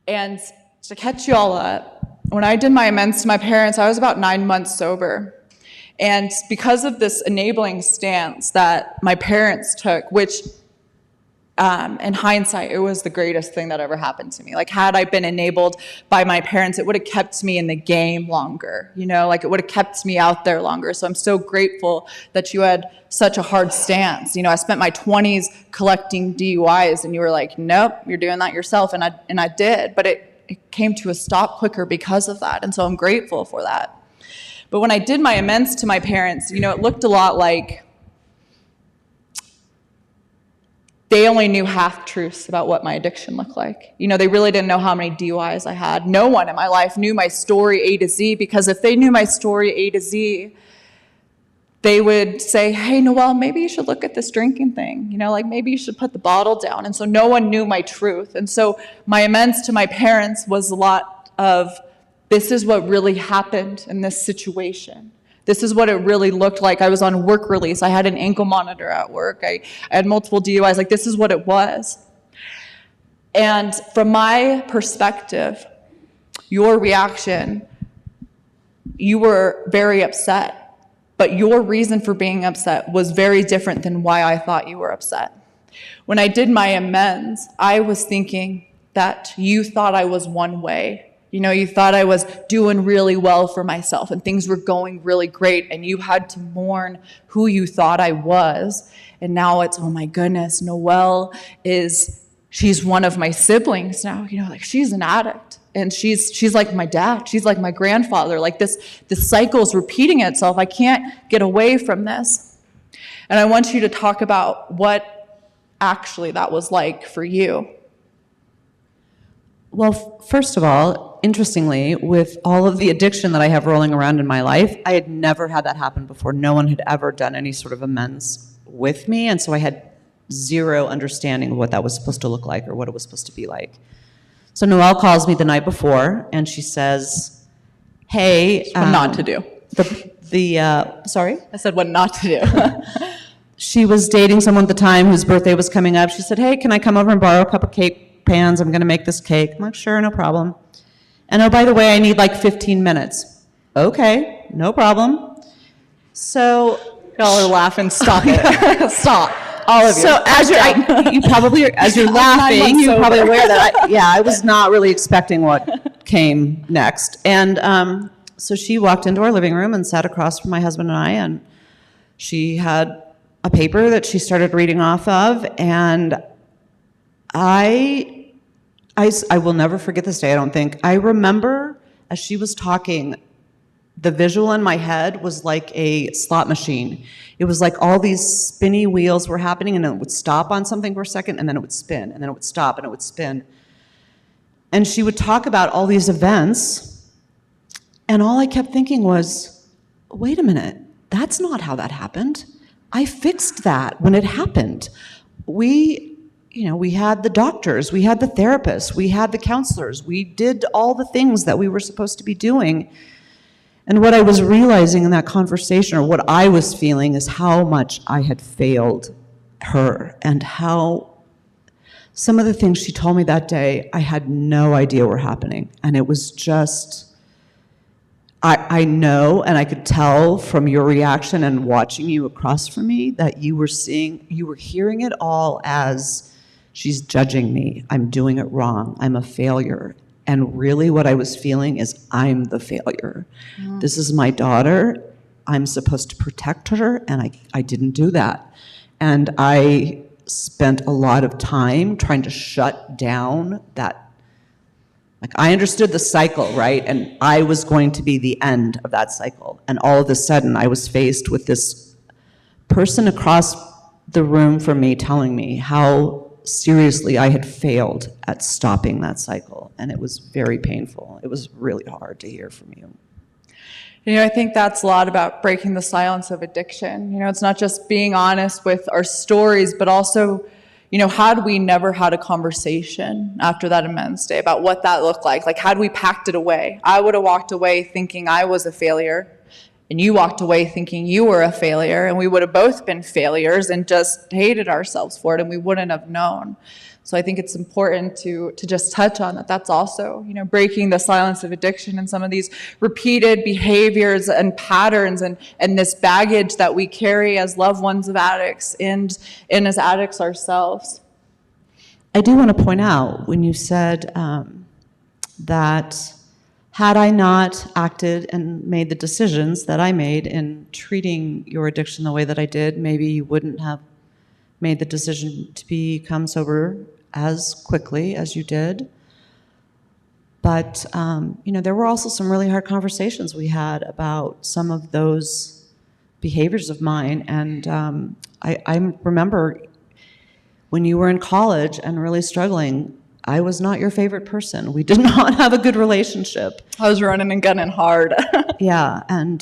And to catch you all up, when I did my amends to my parents, I was about 9 months sober. And because of this enabling stance that my parents took, which in hindsight, it was the greatest thing that ever happened to me. Like, had I been enabled by my parents, it would have kept me in the game longer, you know, like it would have kept me out there longer. So I'm so grateful that you had such a hard stance. You know, I spent my 20s collecting DUIs and you were like, nope, you're doing that yourself. And I did, but it came to a stop quicker because of that. And so I'm grateful for that. But when I did my amends to my parents, you know, it looked a lot like they only knew half-truths about what my addiction looked like. You know, they really didn't know how many DUIs I had. No one in my life knew my story A to Z, because if they knew my story A to Z, they would say, hey, Noelle, maybe you should look at this drinking thing. You know, like maybe you should put the bottle down. And so no one knew my truth. And so my amends to my parents was a lot of, this is what really happened in this situation. This is what it really looked like. I was on work release. I had an ankle monitor at work. I had multiple DUIs. Like, this is what it was. And from my perspective, your reaction, you were very upset. But your reason for being upset was very different than why I thought you were upset. When I did my amends, I was thinking that you thought I was one way. You know, you thought I was doing really well for myself and things were going really great, and you had to mourn who you thought I was. And now it's, oh my goodness, Noelle she's one of my siblings now. You know, like she's an addict and she's like my dad. She's like my grandfather. Like this cycle is repeating itself. I can't get away from this. And I want you to talk about what actually that was like for you. Well, first of all, interestingly, with all of the addiction that I have rolling around in my life, I had never had that happen before. No one had ever done any sort of amends with me, and so I had zero understanding of what that was supposed to look like or what it was supposed to be like. So Noelle calls me the night before, and she says, hey... what not to do. Sorry? I said what not to do. She was dating someone at the time whose birthday was coming up. She said, hey, can I come over and borrow a couple of cake pans? I'm going to make this cake. I'm like, sure, no problem. And oh, by the way, I need like 15 minutes. Okay, no problem. So y'all are laughing. Stop it. Stop. All of you. So as you're laughing, you're probably aware that I was not really expecting what came next. And so she walked into our living room and sat across from my husband and I, and she had a paper that she started reading off of, and I will never forget this day, I don't think. I remember as she was talking, the visual in my head was like a slot machine. It was like all these spinny wheels were happening, and then it would stop on something for a second, and then it would spin, and then it would stop, and it would spin. And she would talk about all these events, and all I kept thinking was, wait a minute, that's not how that happened. I fixed that when it happened. We had the doctors, we had the therapists, we had the counselors, we did all the things that we were supposed to be doing. And what I was realizing in that conversation, or what I was feeling, is how much I had failed her, and how some of the things she told me that day, I had no idea were happening. And it was just, I know, and I could tell from your reaction and watching you across from me, that you were hearing it all as, she's judging me, I'm doing it wrong, I'm a failure. And really what I was feeling is, I'm the failure. Mm. This is my daughter, I'm supposed to protect her, and I didn't do that. And I spent a lot of time trying to shut down that. Like, I understood the cycle, right? And I was going to be the end of that cycle. And all of a sudden, I was faced with this person across the room from me telling me how seriously I had failed at stopping that cycle. And it was very painful. It was really hard to hear from you. You know, I think that's a lot about breaking the silence of addiction. You know, it's not just being honest with our stories, but also, you know, had we never had a conversation after that amends day about what that looked like? Like, had we packed it away? I would have walked away thinking I was a failure, and you walked away thinking you were a failure, and we would have both been failures and just hated ourselves for it, and we wouldn't have known. So I think it's important to just touch on that. That's also, breaking the silence of addiction and some of these repeated behaviors and patterns and this baggage that we carry as loved ones of addicts and as addicts ourselves. I do want to point out when you said that had I not acted and made the decisions that I made in treating your addiction the way that I did, maybe you wouldn't have made the decision to become sober as quickly as you did. But, there were also some really hard conversations we had about some of those behaviors of mine. And I remember when you were in college and really struggling, I was not your favorite person. We did not have a good relationship. I was running and gunning hard. Yeah, and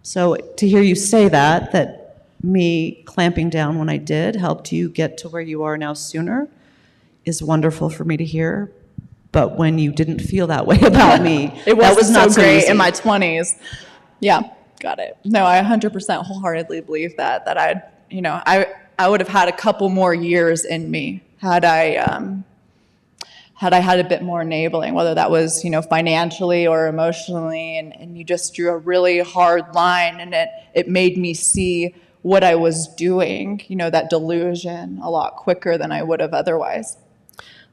so to hear you say that me clamping down when I did helped you get to where you are now sooner is wonderful for me to hear. But when you didn't feel that way about me, it was not so great easy. in my 20s. Yeah, got it. No, I 100% wholeheartedly believe that I would have had a couple more years in me had I had a bit more enabling, whether that was, financially or emotionally, and you just drew a really hard line, and it made me see what I was doing, that delusion a lot quicker than I would have otherwise.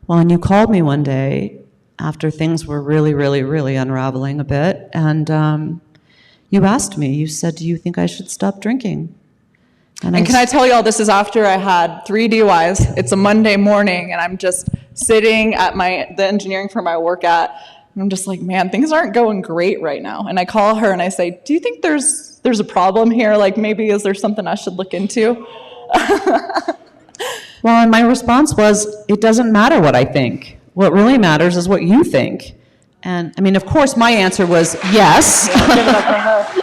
Well, and you called me one day after things were really, really, really unraveling a bit, and you asked me, you said, do you think I should stop drinking? And can I tell you all, this is after I had 3 DUIs. It's a Monday morning, and I'm just sitting at the engineering firm I work at, and I'm just like, man, things aren't going great right now. And I call her and I say, do you think there's a problem here? Like, maybe is there something I should look into? Well, and my response was, it doesn't matter what I think. What really matters is what you think. And I mean, of course, my answer was yes. Yeah, give it up for her.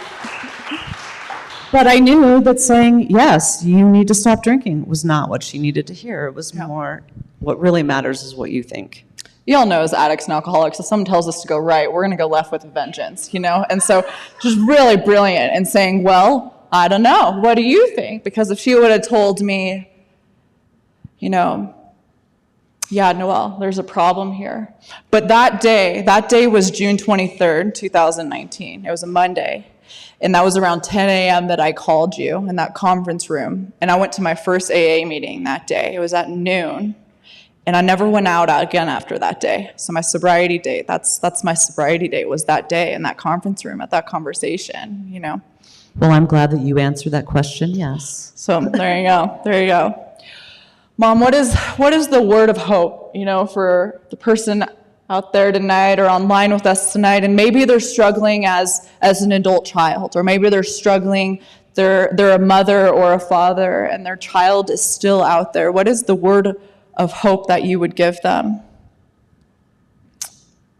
But I knew that saying, yes, you need to stop drinking was not what she needed to hear. It was more, what really matters is what you think. You all know as addicts and alcoholics, if someone tells us to go right, we're going to go left with a vengeance, And so just really brilliant in saying, well, I don't know. What do you think? Because if she would have told me, yeah, Noelle, there's a problem here. But that day was June 23rd, 2019. It was a Monday. And that was around 10 a.m. that I called you in that conference room. And I went to my first AA meeting that day. It was at noon. And I never went out again after that day. So my sobriety date, that's my sobriety date, was that day in that conference room at that conversation, Well, I'm glad that you answered that question, yes. So there you go. Mom, what is the word of hope, for the person out there tonight or online with us tonight, and maybe they're struggling as an adult child, or maybe they're struggling, they're a mother or a father, and their child is still out there. What is the word of hope that you would give them?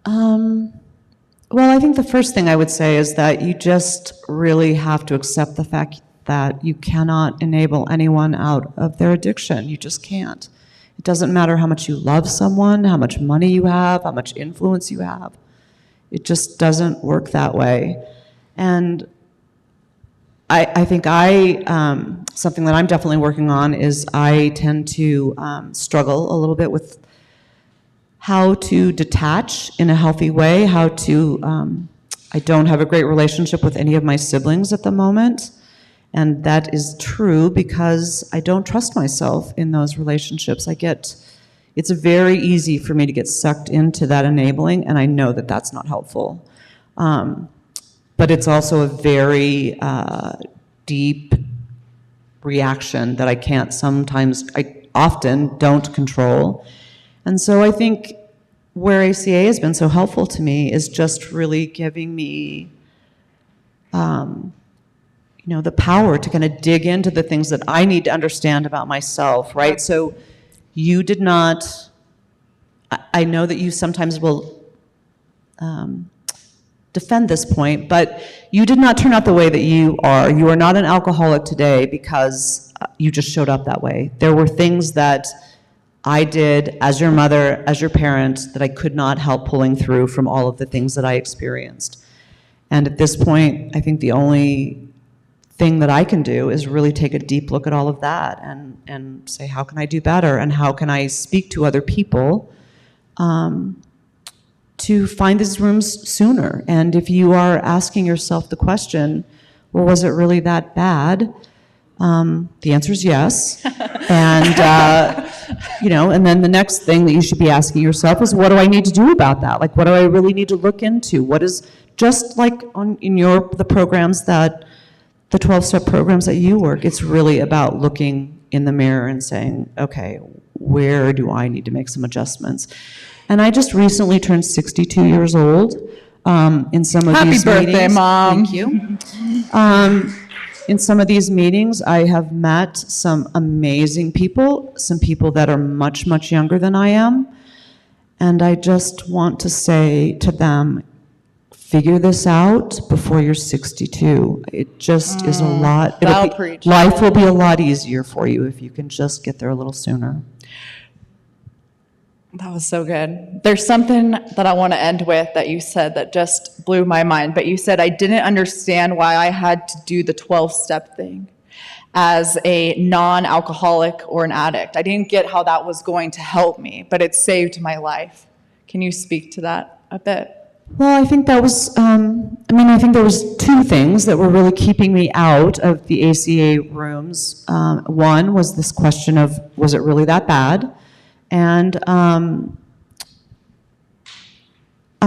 Well, I think the first thing I would say is that you just really have to accept the fact that you cannot enable anyone out of their addiction. You just can't. It doesn't matter how much you love someone, how much money you have, how much influence you have. It just doesn't work that way. And I think something that I'm definitely working on is I tend to struggle a little bit with how to detach in a healthy way, I don't have a great relationship with any of my siblings at the moment. And that is true because I don't trust myself in those relationships. It's very easy for me to get sucked into that enabling, and I know that that's not helpful. But it's also a very deep reaction that I often don't control. And so I think where ACA has been so helpful to me is just really giving me the power to kind of dig into the things that I need to understand about myself, right? So you did not, I know that you sometimes will defend this point, but you did not turn out the way that you are. You are not an alcoholic today because you just showed up that way. There were things that I did as your mother, as your parent, that I could not help pulling through from all of the things that I experienced. And at this point, I think the only thing that I can do is really take a deep look at all of that and say, how can I do better? And how can I speak to other people to find these rooms sooner? And if you are asking yourself the question, well, was it really that bad? The answer is yes. And, and then the next thing that you should be asking yourself is, what do I need to do about that? Like, what do I really need to look into? What is, just like the programs that, the 12-step programs that you work, it's really about looking in the mirror and saying, okay, where do I need to make some adjustments? And I just recently turned 62 years old. In some of these meetings. Happy birthday, Mom. Thank you. In some of these meetings, I have met some amazing people, some people that are much, much younger than I am. And I just want to say to them, figure this out before you're 62. It just is a lot. Life will be a lot easier for you if you can just get there a little sooner. That was so good. There's something that I want to end with that you said that just blew my mind. But you said, I didn't understand why I had to do the 12-step thing as a non-alcoholic or an addict. I didn't get how that was going to help me, but it saved my life. Can you speak to that a bit? Well, I think that was, I think there was two things that were really keeping me out of the ACA rooms. One was this question of, was it really that bad? And I'm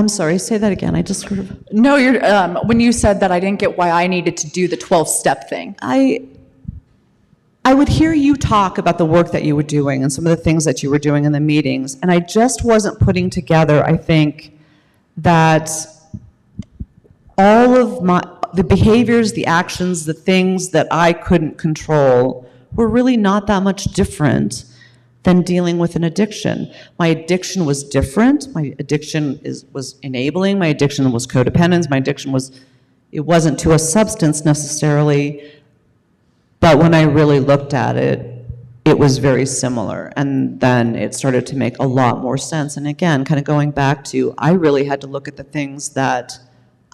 sorry, say that again. I just sort of... No, you're, when you said that, I didn't get why I needed to do the 12-step thing. I would hear you talk about the work that you were doing and some of the things that you were doing in the meetings, and I just wasn't putting together, I think, that all of the behaviors, the actions, the things that I couldn't control were really not that much different than dealing with an addiction. My addiction was different. My addiction was enabling. My addiction was codependence. My addiction it wasn't to a substance necessarily, but when I really looked at it, it was very similar. And then it started to make a lot more sense. And again, kind of going back to, I really had to look at the things that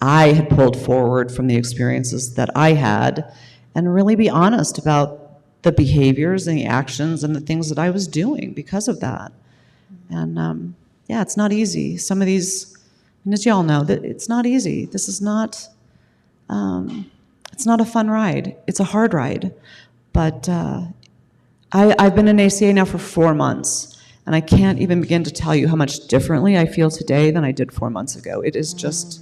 I had pulled forward from the experiences that I had and really be honest about the behaviors and the actions and the things that I was doing because of that. And it's not easy. Some of these, and as y'all know, that it's not easy. This is not, it's not a fun ride. It's a hard ride. But I've been in ACA now for 4 months, and I can't even begin to tell you how much differently I feel today than I did 4 months ago. It has just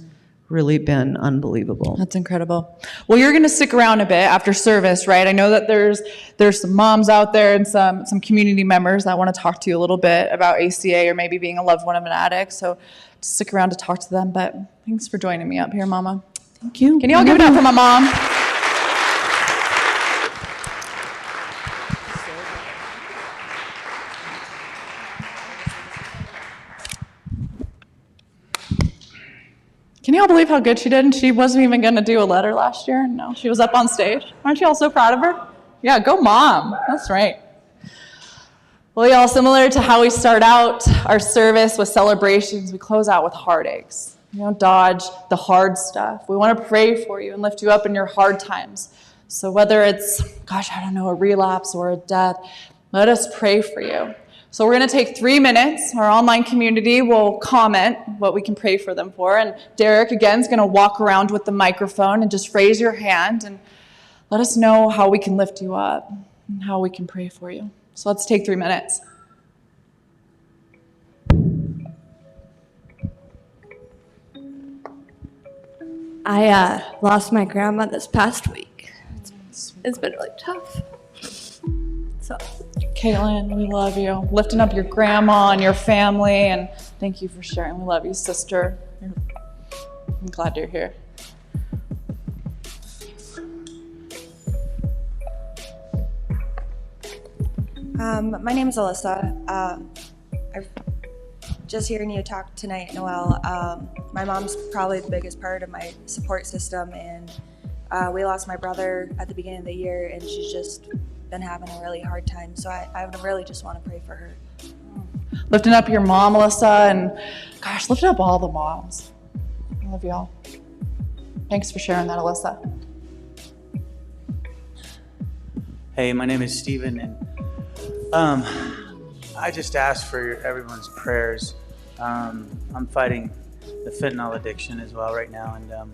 really been unbelievable. That's incredible. Well, you're going to stick around a bit after service, right? I know that there's some moms out there and some community members that want to talk to you a little bit about ACA or maybe being a loved one of an addict. So stick around to talk to them. But thanks for joining me up here, Mama. Thank you. Can you all give it up for my mom? Can you all believe how good she did? And she wasn't even going to do a letter last year. No, she was up on stage. Aren't you all so proud of her? Yeah, go Mom. That's right. Well, y'all, similar to how we start out our service with celebrations, we close out with heartaches. Dodge the hard stuff. We want to pray for you and lift you up in your hard times. So whether it's, a relapse or a death, let us pray for you. So we're going to take 3 minutes. Our online community will comment what we can pray for them for. And Derek, again, is going to walk around with the microphone and just raise your hand and let us know how we can lift you up and how we can pray for you. So let's take 3 minutes. I lost my grandma this past week. It's been really tough. So, Caitlin, we love you. Lifting up your grandma and your family, and thank you for sharing. We love you, sister. I'm glad you're here. My name is Alyssa. I've just hearing you talk tonight, Noelle. My mom's probably the biggest part of my support system, and we lost my brother at the beginning of the year, and she's just been having a really hard time. So I would really just want to pray for her. Lifting up your mom, Alyssa, and lifting up all the moms. I love y'all. Thanks for sharing that, Alyssa. Hey, my name is Steven, and I just asked for everyone's prayers. I'm fighting the fentanyl addiction as well right now, and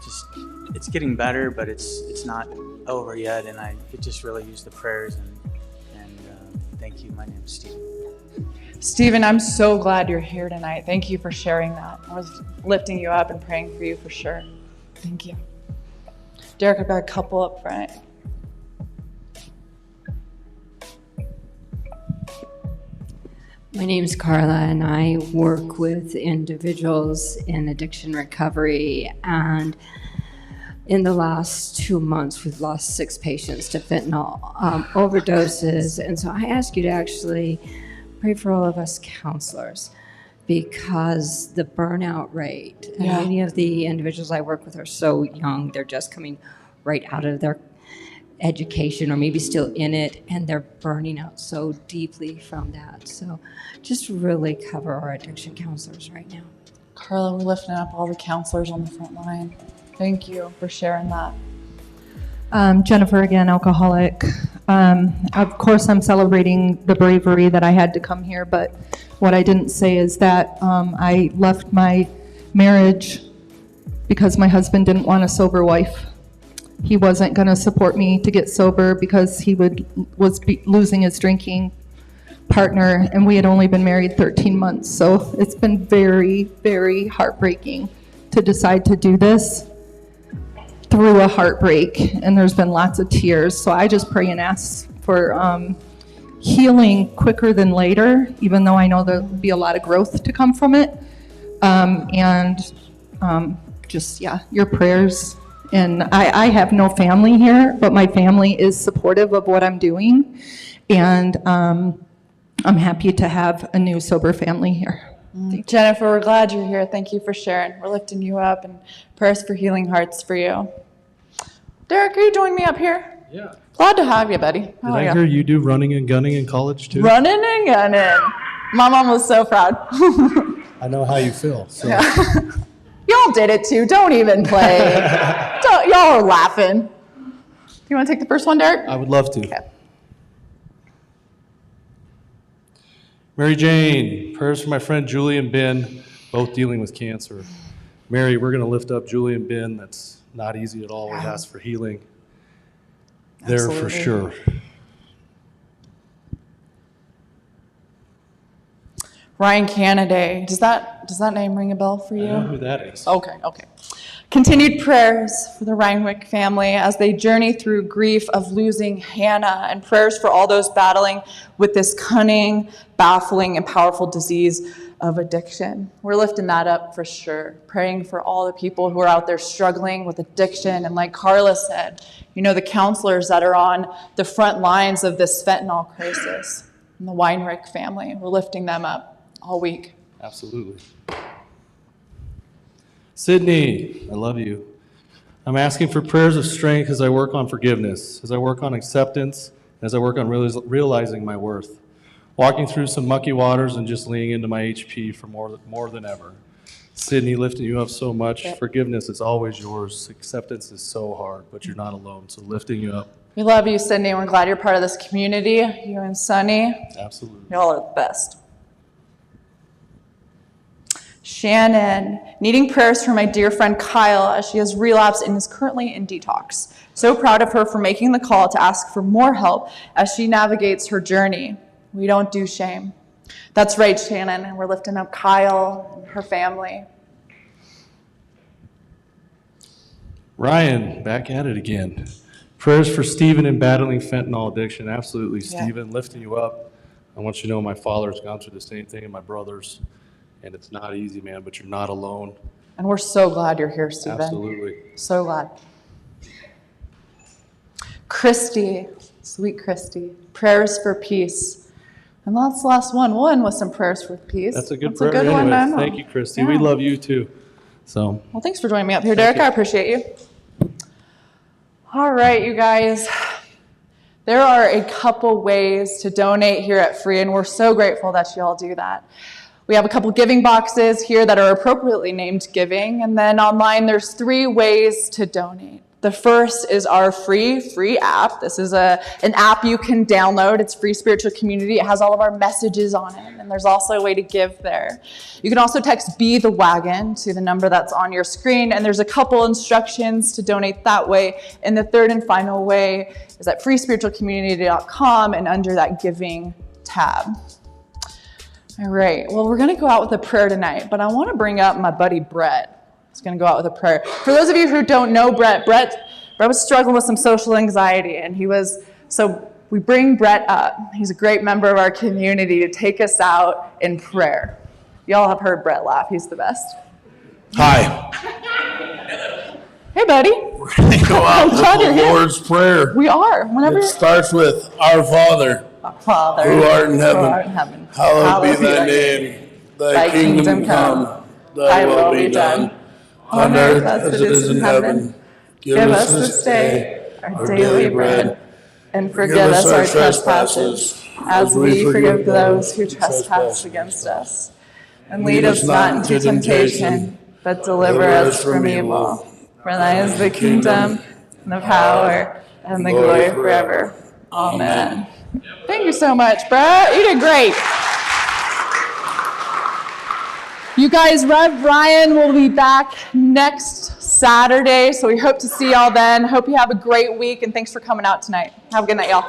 just it's getting better, but it's not over yet, and I could just really use the prayers, and thank you. My name is Steven. Stephen, I'm so glad you're here tonight. Thank you for sharing that. I was lifting you up and praying for you for sure. Thank you. Derek, I've got a couple up front. My name's Carla, and I work with individuals in addiction recovery. And in the last 2 months, we've lost 6 patients to fentanyl overdoses. And so I ask you to actually pray for all of us counselors, because the burnout rate, and many of the individuals I work with are so young, they're just coming right out of their education or maybe still in it, and they're burning out so deeply from that. So just really cover our addiction counselors right now. Carla, we're lifting up all the counselors on the front line. Thank you for sharing that. Jennifer, again, alcoholic. Of course, I'm celebrating the bravery that I had to come here, but what I didn't say is that I left my marriage because my husband didn't want a sober wife. He wasn't going to support me to get sober because he was losing his drinking partner, and we had only been married 13 months. So it's been very, very heartbreaking to decide to do this through a heartbreak, and there's been lots of tears. So I just pray and ask for healing quicker than later, even though I know there'll be a lot of growth to come from it. Your prayers. And I have no family here, but my family is supportive of what I'm doing. And I'm happy to have a new sober family here. Jennifer, we're glad you're here. Thank you for sharing. We're lifting you up, and prayers for healing hearts for you. Derek, are you joining me up here? Yeah. Glad to have you, buddy. Did I hear you do running and gunning in college too? Running and gunning. My mom was so proud. I know how you feel. So. Yeah. Y'all did it too. Don't even play. Y'all are laughing. You want to take the first one, Derek? I would love to. Okay. Mary Jane, prayers for my friend Julie and Ben, both dealing with cancer. Mary, we're going to lift up Julie and Ben. That's not easy at all. We ask for healing there for sure. Ryan Canaday. Does that name ring a bell for you? I know who that is. Okay. Continued prayers for the Reinwick family as they journey through grief of losing Hannah, and prayers for all those battling with this cunning, baffling, and powerful disease of addiction. We're lifting that up for sure. Praying for all the people who are out there struggling with addiction. And like Carla said, the counselors that are on the front lines of this fentanyl crisis, and the Weinrich family. We're lifting them up all week. Absolutely. Sydney, I love you. I'm asking for prayers of strength as I work on forgiveness, as I work on acceptance, as I work on realizing my worth. Walking through some mucky waters and just leaning into my HP for more than ever. Sydney, lifting you up so much. Yep. Forgiveness is always yours. Acceptance is so hard, but you're not alone. So lifting you up. We love you, Sydney. We're glad you're part of this community. You and Sunny. Absolutely. Y'all are the best. Shannon, needing prayers for my dear friend Kyle as she has relapsed and is currently in detox. So proud of her for making the call to ask for more help as she navigates her journey. We don't do shame. That's right, Shannon, and we're lifting up Kyle and her family. Ryan, back at it again. Prayers for Stephen in battling fentanyl addiction. Absolutely, Stephen, lifting you up. I want you to know my father's gone through the same thing, and my brothers, and it's not easy, man, but you're not alone. And we're so glad you're here, Stephen. Absolutely. So glad. Christy, sweet Christy, prayers for peace. And that's the last one. We'll end with some prayers for peace. That's a good prayer. Anyway, one. Thank you, Christy. Yeah. We love you too. So. Well, thanks for joining me up here, Derek. I appreciate you. All right, you guys. There are a couple ways to donate here at Free, and we're so grateful that you all do that. We have a couple giving boxes here that are appropriately named giving, and then online there's 3 ways to donate. The first is our free app. This is an app you can download. It's Free Spiritual Community. It has all of our messages on it, and there's also a way to give there. You can also text Be the Wagon to the number that's on your screen, and there's a couple instructions to donate that way. And the third and final way is at freespiritualcommunity.com and under that giving tab. All right, well, we're going to go out with a prayer tonight, but I want to bring up my buddy Brett. He's going to go out with a prayer. For those of you who don't know Brett was struggling with some social anxiety, and so we bring Brett up. He's a great member of our community to take us out in prayer. Y'all have heard Brett laugh. He's the best. Hi. Hey, buddy. We're going to go out with the Lord's Prayer. We are. Whenever it starts with Our Father, who art in heaven, hallowed be thy name. Thy kingdom come, thy will be done, on earth as it is in heaven. Give us this day our daily bread, and forgive us our trespasses, as we forgive those who trespass against us. And lead us not into temptation, but deliver us from evil. For thine is the kingdom, and the power, and the glory forever. Amen. Thank you so much, Brett. You did great. You guys, Rev Ryan will be back next Saturday, so we hope to see y'all then. Hope you have a great week, and thanks for coming out tonight. Have a good night, y'all.